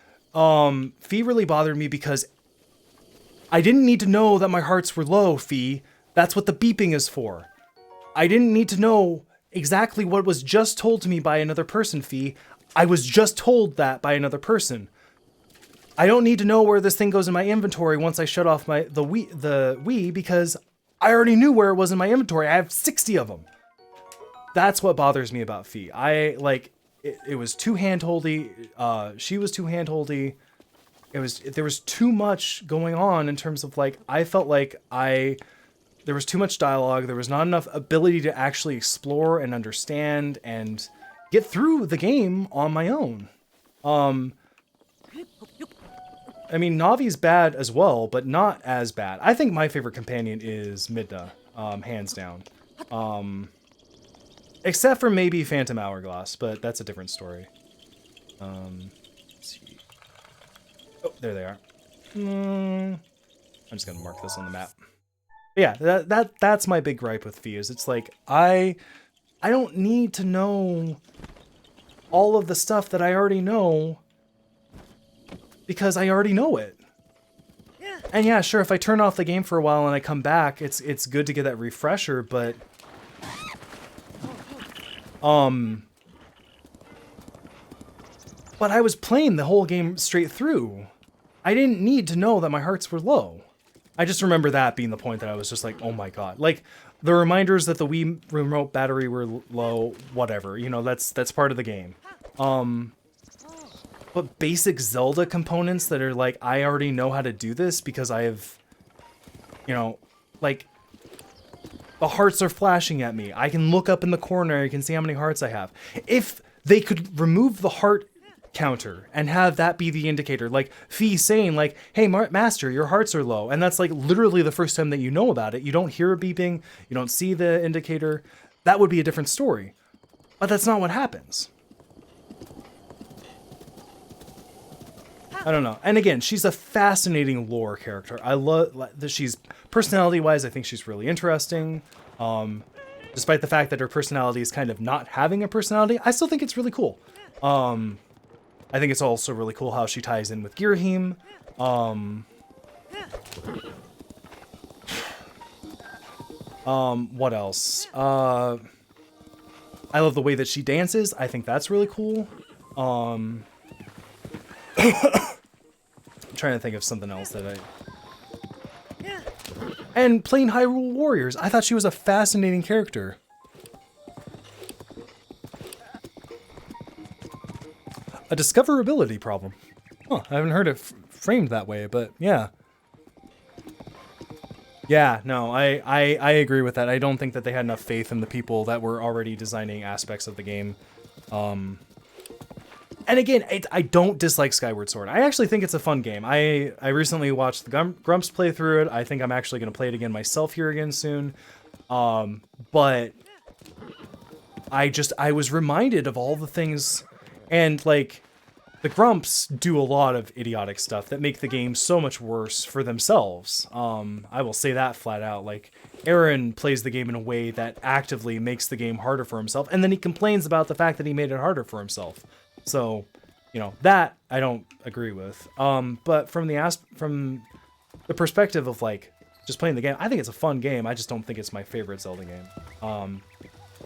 Fee really bothered me because I didn't need to know that my hearts were low, Fee. That's what the beeping is for. I didn't need to know exactly what was just told to me by another person, Fee. I was just told that by another person. I don't need to know where this thing goes in my inventory once I shut off the Wii because I already knew where it was in my inventory. I have 60 of them. That's what bothers me about Fee. It was too handholdy. She was too handholdy. There was too much going on in terms of like, I felt like there was too much dialogue. There was not enough ability to actually explore and understand and get through the game on my own. I mean, Navi's bad as well, but not as bad. I think my favorite companion is Midna, hands down. Except for maybe Phantom Hourglass, but that's a different story. Let's see. Oh, there they are. I'm just gonna mark this on the map. But yeah, that's my big gripe with Fee, is it's like, I don't need to know all of the stuff that I already know because I already know it. And yeah, sure, if I turn off the game for a while and I come back, it's good to get that refresher, but but I was playing the whole game straight through. I didn't need to know that my hearts were low. I just remember that being the point that I was just like, oh my god. Like, the reminders that the Wii remote battery were low, whatever. You know, that's part of the game. But basic Zelda components that are like, I already know how to do this because I have, you know, like, the hearts are flashing at me. I can look up in the corner, I can see how many hearts I have. If they could remove the heart counter and have that be the indicator, like Fee saying like, hey master, your hearts are low, and that's like literally the first time that you know about it. You don't hear a beeping, you don't see the indicator. That would be a different story, but that's not what happens. I don't know. And again, she's a fascinating lore character. I love that she's, personality-wise, I think she's really interesting. Despite the fact that her personality is kind of not having a personality, I still think it's really cool. I think it's also really cool how she ties in with Girahim. What else? I love the way that she dances. I think that's really cool. I'm trying to think of something else that I... And playing Hyrule Warriors. I thought she was a fascinating character. A discoverability problem. Huh, I haven't heard it framed that way, but yeah. Yeah, no, I agree with that. I don't think that they had enough faith in the people that were already designing aspects of the game. And again, I don't dislike Skyward Sword. I actually think it's a fun game. I recently watched the Grumps play through it. I think I'm actually going to play it again myself here again soon. But I was reminded of all the things, and like, the Grumps do a lot of idiotic stuff that make the game so much worse for themselves. I will say that flat out. Like, Aaron plays the game in a way that actively makes the game harder for himself, and then he complains about the fact that he made it harder for himself. So, you know, that I don't agree with. But from the perspective of like just playing the game, I think it's a fun game. I just don't think it's my favorite Zelda game.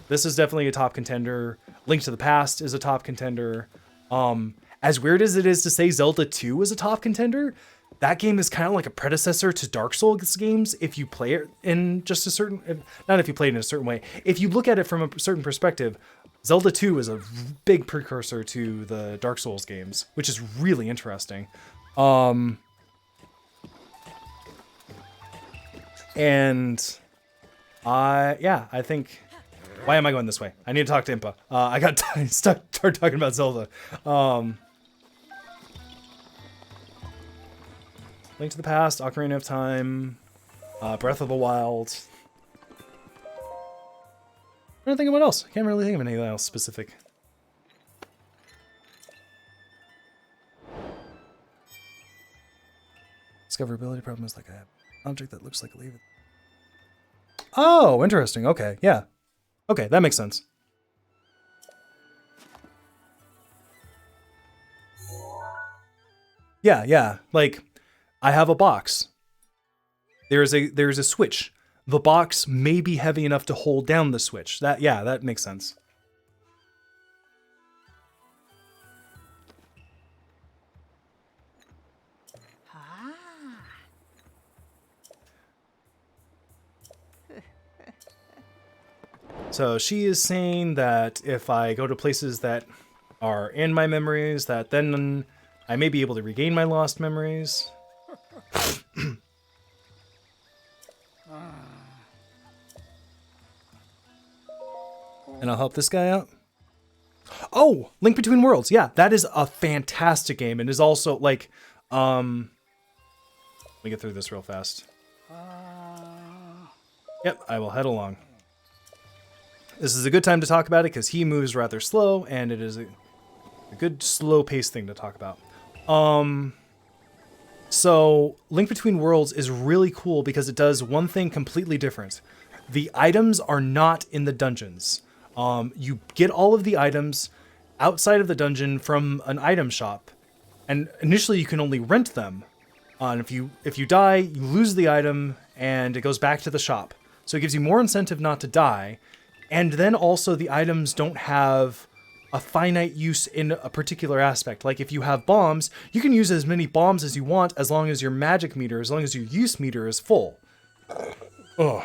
This is definitely a top contender. Link to the Past is a top contender. As weird as it is to say Zelda 2 is a top contender, that game is kind of like a predecessor to Dark Souls games if you play it in just a certain... Not if you play it in a certain way. If you look at it from a certain perspective, Zelda 2 is a big precursor to the Dark Souls games, which is really interesting. And I think... Why am I going this way? I need to talk to Impa. I got stuck talking about Zelda. Link to the Past, Ocarina of Time, Breath of the Wild. don't think of what else. Can't really think of anything else specific. Discoverability problem is like an object that looks like a leaf. Oh, interesting. Okay, yeah. Okay, that makes sense. Yeah, yeah. Like, I have a box. There's a switch. The box may be heavy enough to hold down the switch. That makes sense. So she is saying that if I go to places that are in my memories, that then I may be able to regain my lost memories. And I'll help this guy out. Oh, Link Between Worlds. Yeah, that is a fantastic game and is also like, let me get through this real fast. Yep, I will head along. This is a good time to talk about it because he moves rather slow, and it is a good slow-paced thing to talk about. So Link Between Worlds is really cool because it does one thing completely different. The items are not in the dungeons. You get all of the items outside of the dungeon from an item shop, and initially you can only rent them. And if you die, you lose the item, and it goes back to the shop. So it gives you more incentive not to die. And then also the items don't have a finite use in a particular aspect. Like if you have bombs, you can use as many bombs as you want as long as your magic meter, as long as your use meter is full. Ugh.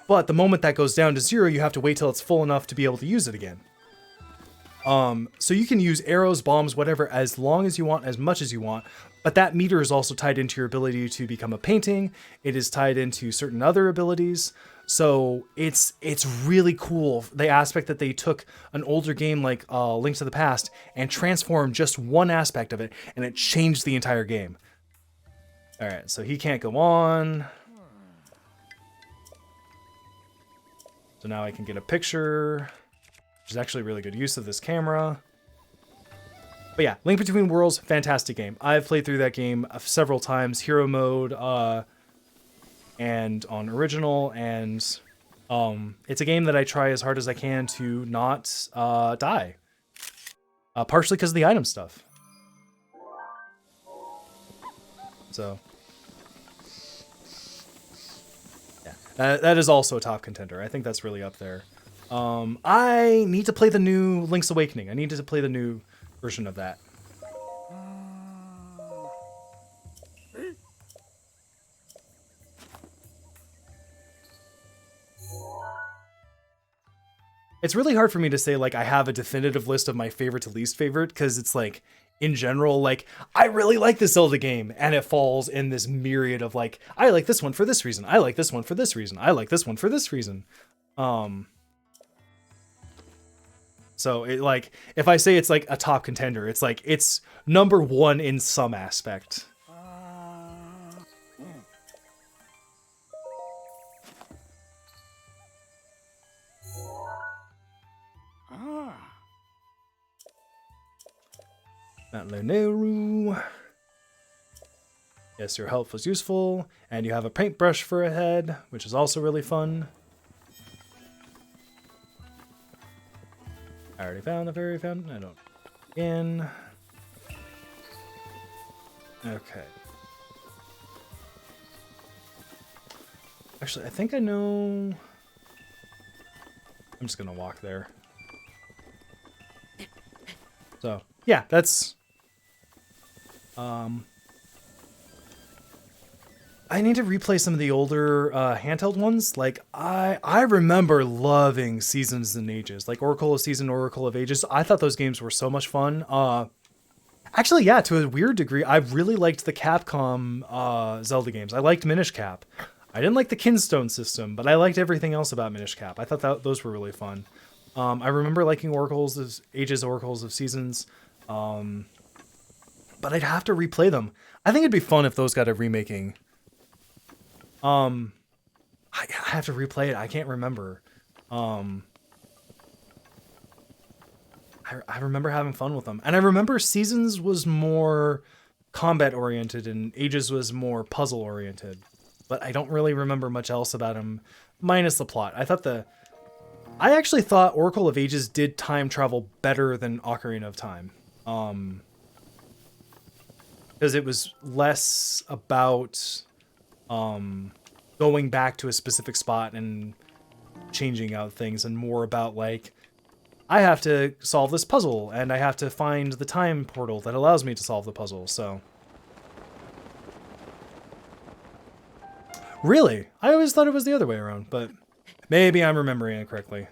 But the moment that goes down to 0, you have to wait till it's full enough to be able to use it again. So you can use arrows, bombs, whatever, as long as you want, as much as you want. But that meter is also tied into your ability to become a painting. It is tied into certain other abilities. So it's really cool, the aspect that they took an older game like Link to the Past and transformed just one aspect of it, and it changed the entire game. All right, so he can't go on. So now I can get a picture, which is actually really good use of this camera. But yeah, Link Between Worlds, fantastic game. I've played through that game several times, hero mode, and on original, and it's a game that I try as hard as I can to not die. Partially because of the item stuff. So yeah, that is also a top contender. I think that's really up there. I need to play the new Link's Awakening. I need to play the new version of that. It's really hard for me to say, like, I have a definitive list of my favorite to least favorite, because it's like, in general, like, I really like this Zelda game, and it falls in this myriad of, like, I like this one for this reason, I like this one for this reason, I like this one for this reason. So, it, like, if I say it's, like, a top contender, it's, like, it's number one in some aspect. Mount Leneru. Yes, your health was useful, and you have a paintbrush for a head, which is also really fun. I already found the fairy fountain. I don't. Again. Okay. Actually, I think I know. I'm just gonna walk there. So, yeah, that's. I need to replay some of the older handheld ones. Like, I remember loving Seasons and Ages, like Oracle of Season, Oracle of Ages. I thought those games were so much fun. Actually, yeah, to a weird degree, I really liked the Capcom Zelda games. I liked Minish Cap. I didn't like the Kinstone system, but I liked everything else about Minish Cap. I thought those were really fun. I remember liking Oracles of Ages, Oracles of Seasons. But I'd have to replay them. I think it'd be fun if those got a remaking. I have to replay it. I can't remember. I remember having fun with them. And I remember Seasons was more combat oriented and Ages was more puzzle oriented. But I don't really remember much else about him, minus the plot. I actually thought Oracle of Ages did time travel better than Ocarina of Time. Because it was less about going back to a specific spot and changing out things, and more about like, I have to solve this puzzle and I have to find the time portal that allows me to solve the puzzle. So really, I always thought it was the other way around, but maybe I'm remembering it correctly.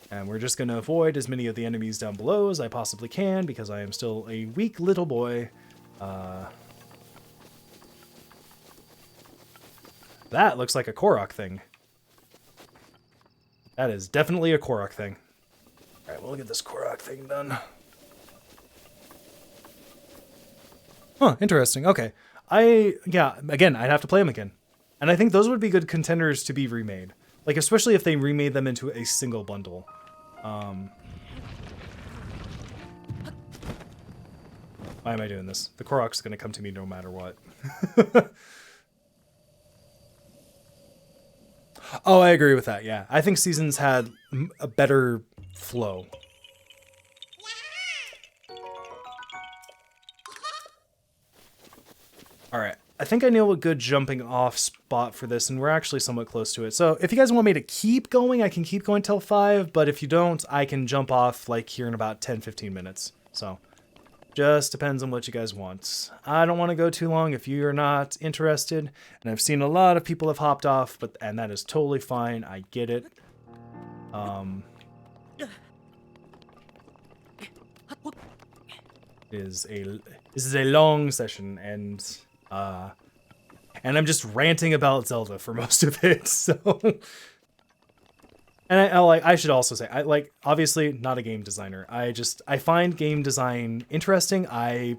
And we're just going to avoid as many of the enemies down below as I possibly can, because I am still a weak little boy. That looks like a Korok thing. That is definitely a Korok thing. Alright, we'll get this Korok thing done. Huh, interesting. Okay. Yeah, again, I'd have to play them again. And I think those would be good contenders to be remade. Like, especially if they remade them into a single bundle. Why am I doing this? The Korok's gonna come to me no matter what. Oh, I agree with that, yeah. I think Seasons had a better flow. Alright, I think I know a good jumping off spot for this, and we're actually somewhat close to it. So if you guys want me to keep going, I can keep going till 5, but if you don't, I can jump off like here in about 10-15 minutes. So just depends on what you guys want. I don't want to go too long if you're not interested, and I've seen a lot of people have hopped off, and that is totally fine. I get it. This is a long session, and I'm just ranting about Zelda for most of it. So, and I should also say, obviously not a game designer. I find game design interesting. I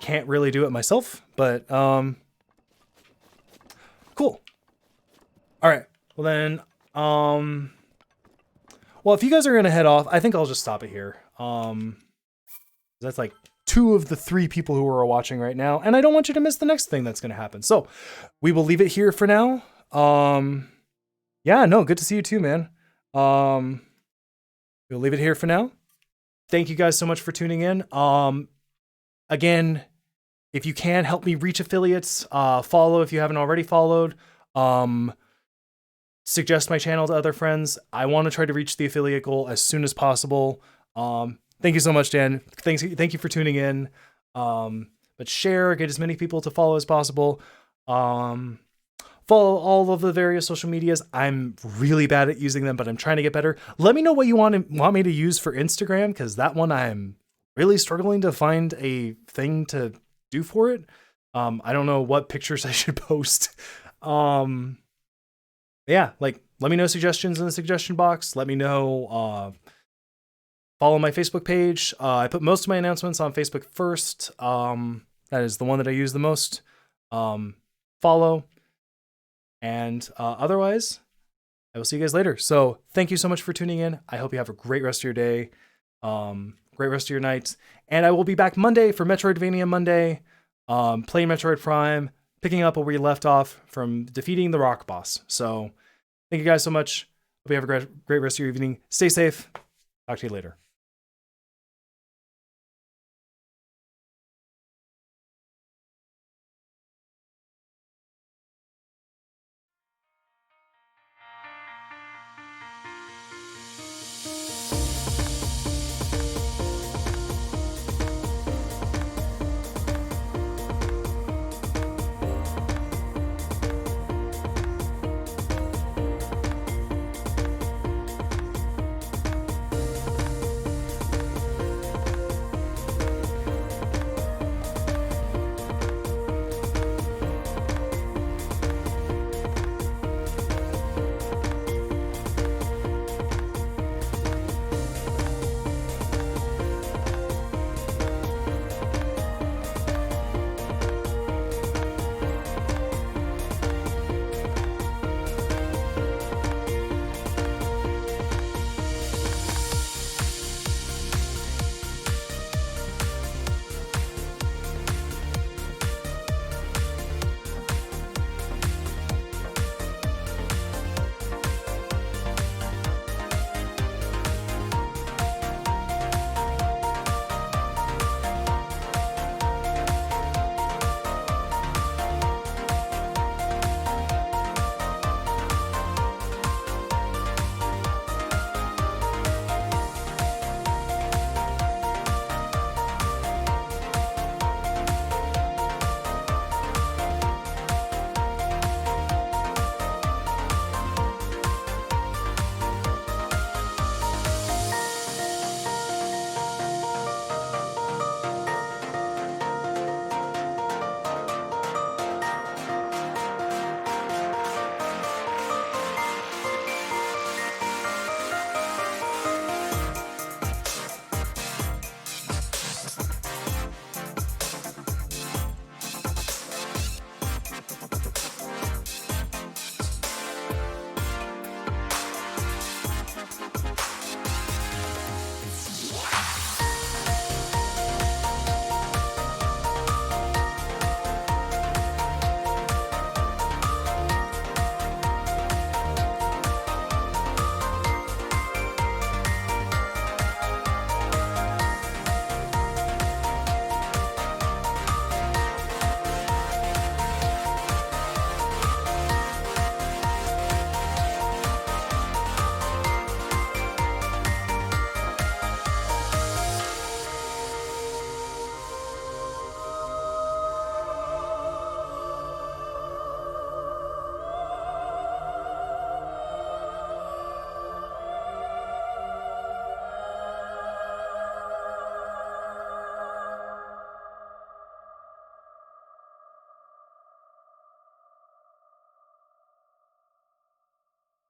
can't really do it myself, but cool. All right. Well then, well, if you guys are gonna head off, I think I'll just stop it here. That's like 2 of the 3 people who are watching right now, and I don't want you to miss the next thing that's going to happen. So we will leave it here for now. Yeah, no, good to see you too, man. We'll leave it here for now. Thank you guys so much for tuning in. Again, if you can help me reach affiliates, follow if you haven't already followed. Suggest my channel to other friends. I want to try to reach the affiliate goal as soon as possible. Thank you so much, Dan. Thank you for tuning in. But share, get as many people to follow as possible. Follow all of the various social medias. I'm really bad at using them, but I'm trying to get better. Let me know what you want me to use for Instagram, because that one I'm really struggling to find a thing to do for it. I don't know what pictures I should post. Yeah, like, let me know suggestions in the suggestion box. Let me know. Follow my Facebook page. I put most of my announcements on Facebook first. That is the one that I use the most. Follow. And otherwise, I will see you guys later. So thank you so much for tuning in. I hope you have a great rest of your day. Great rest of your night. And I will be back Monday for Metroidvania Monday. Playing Metroid Prime. Picking up where we left off from defeating the rock boss. So thank you guys so much. Hope you have a great rest of your evening. Stay safe. Talk to you later.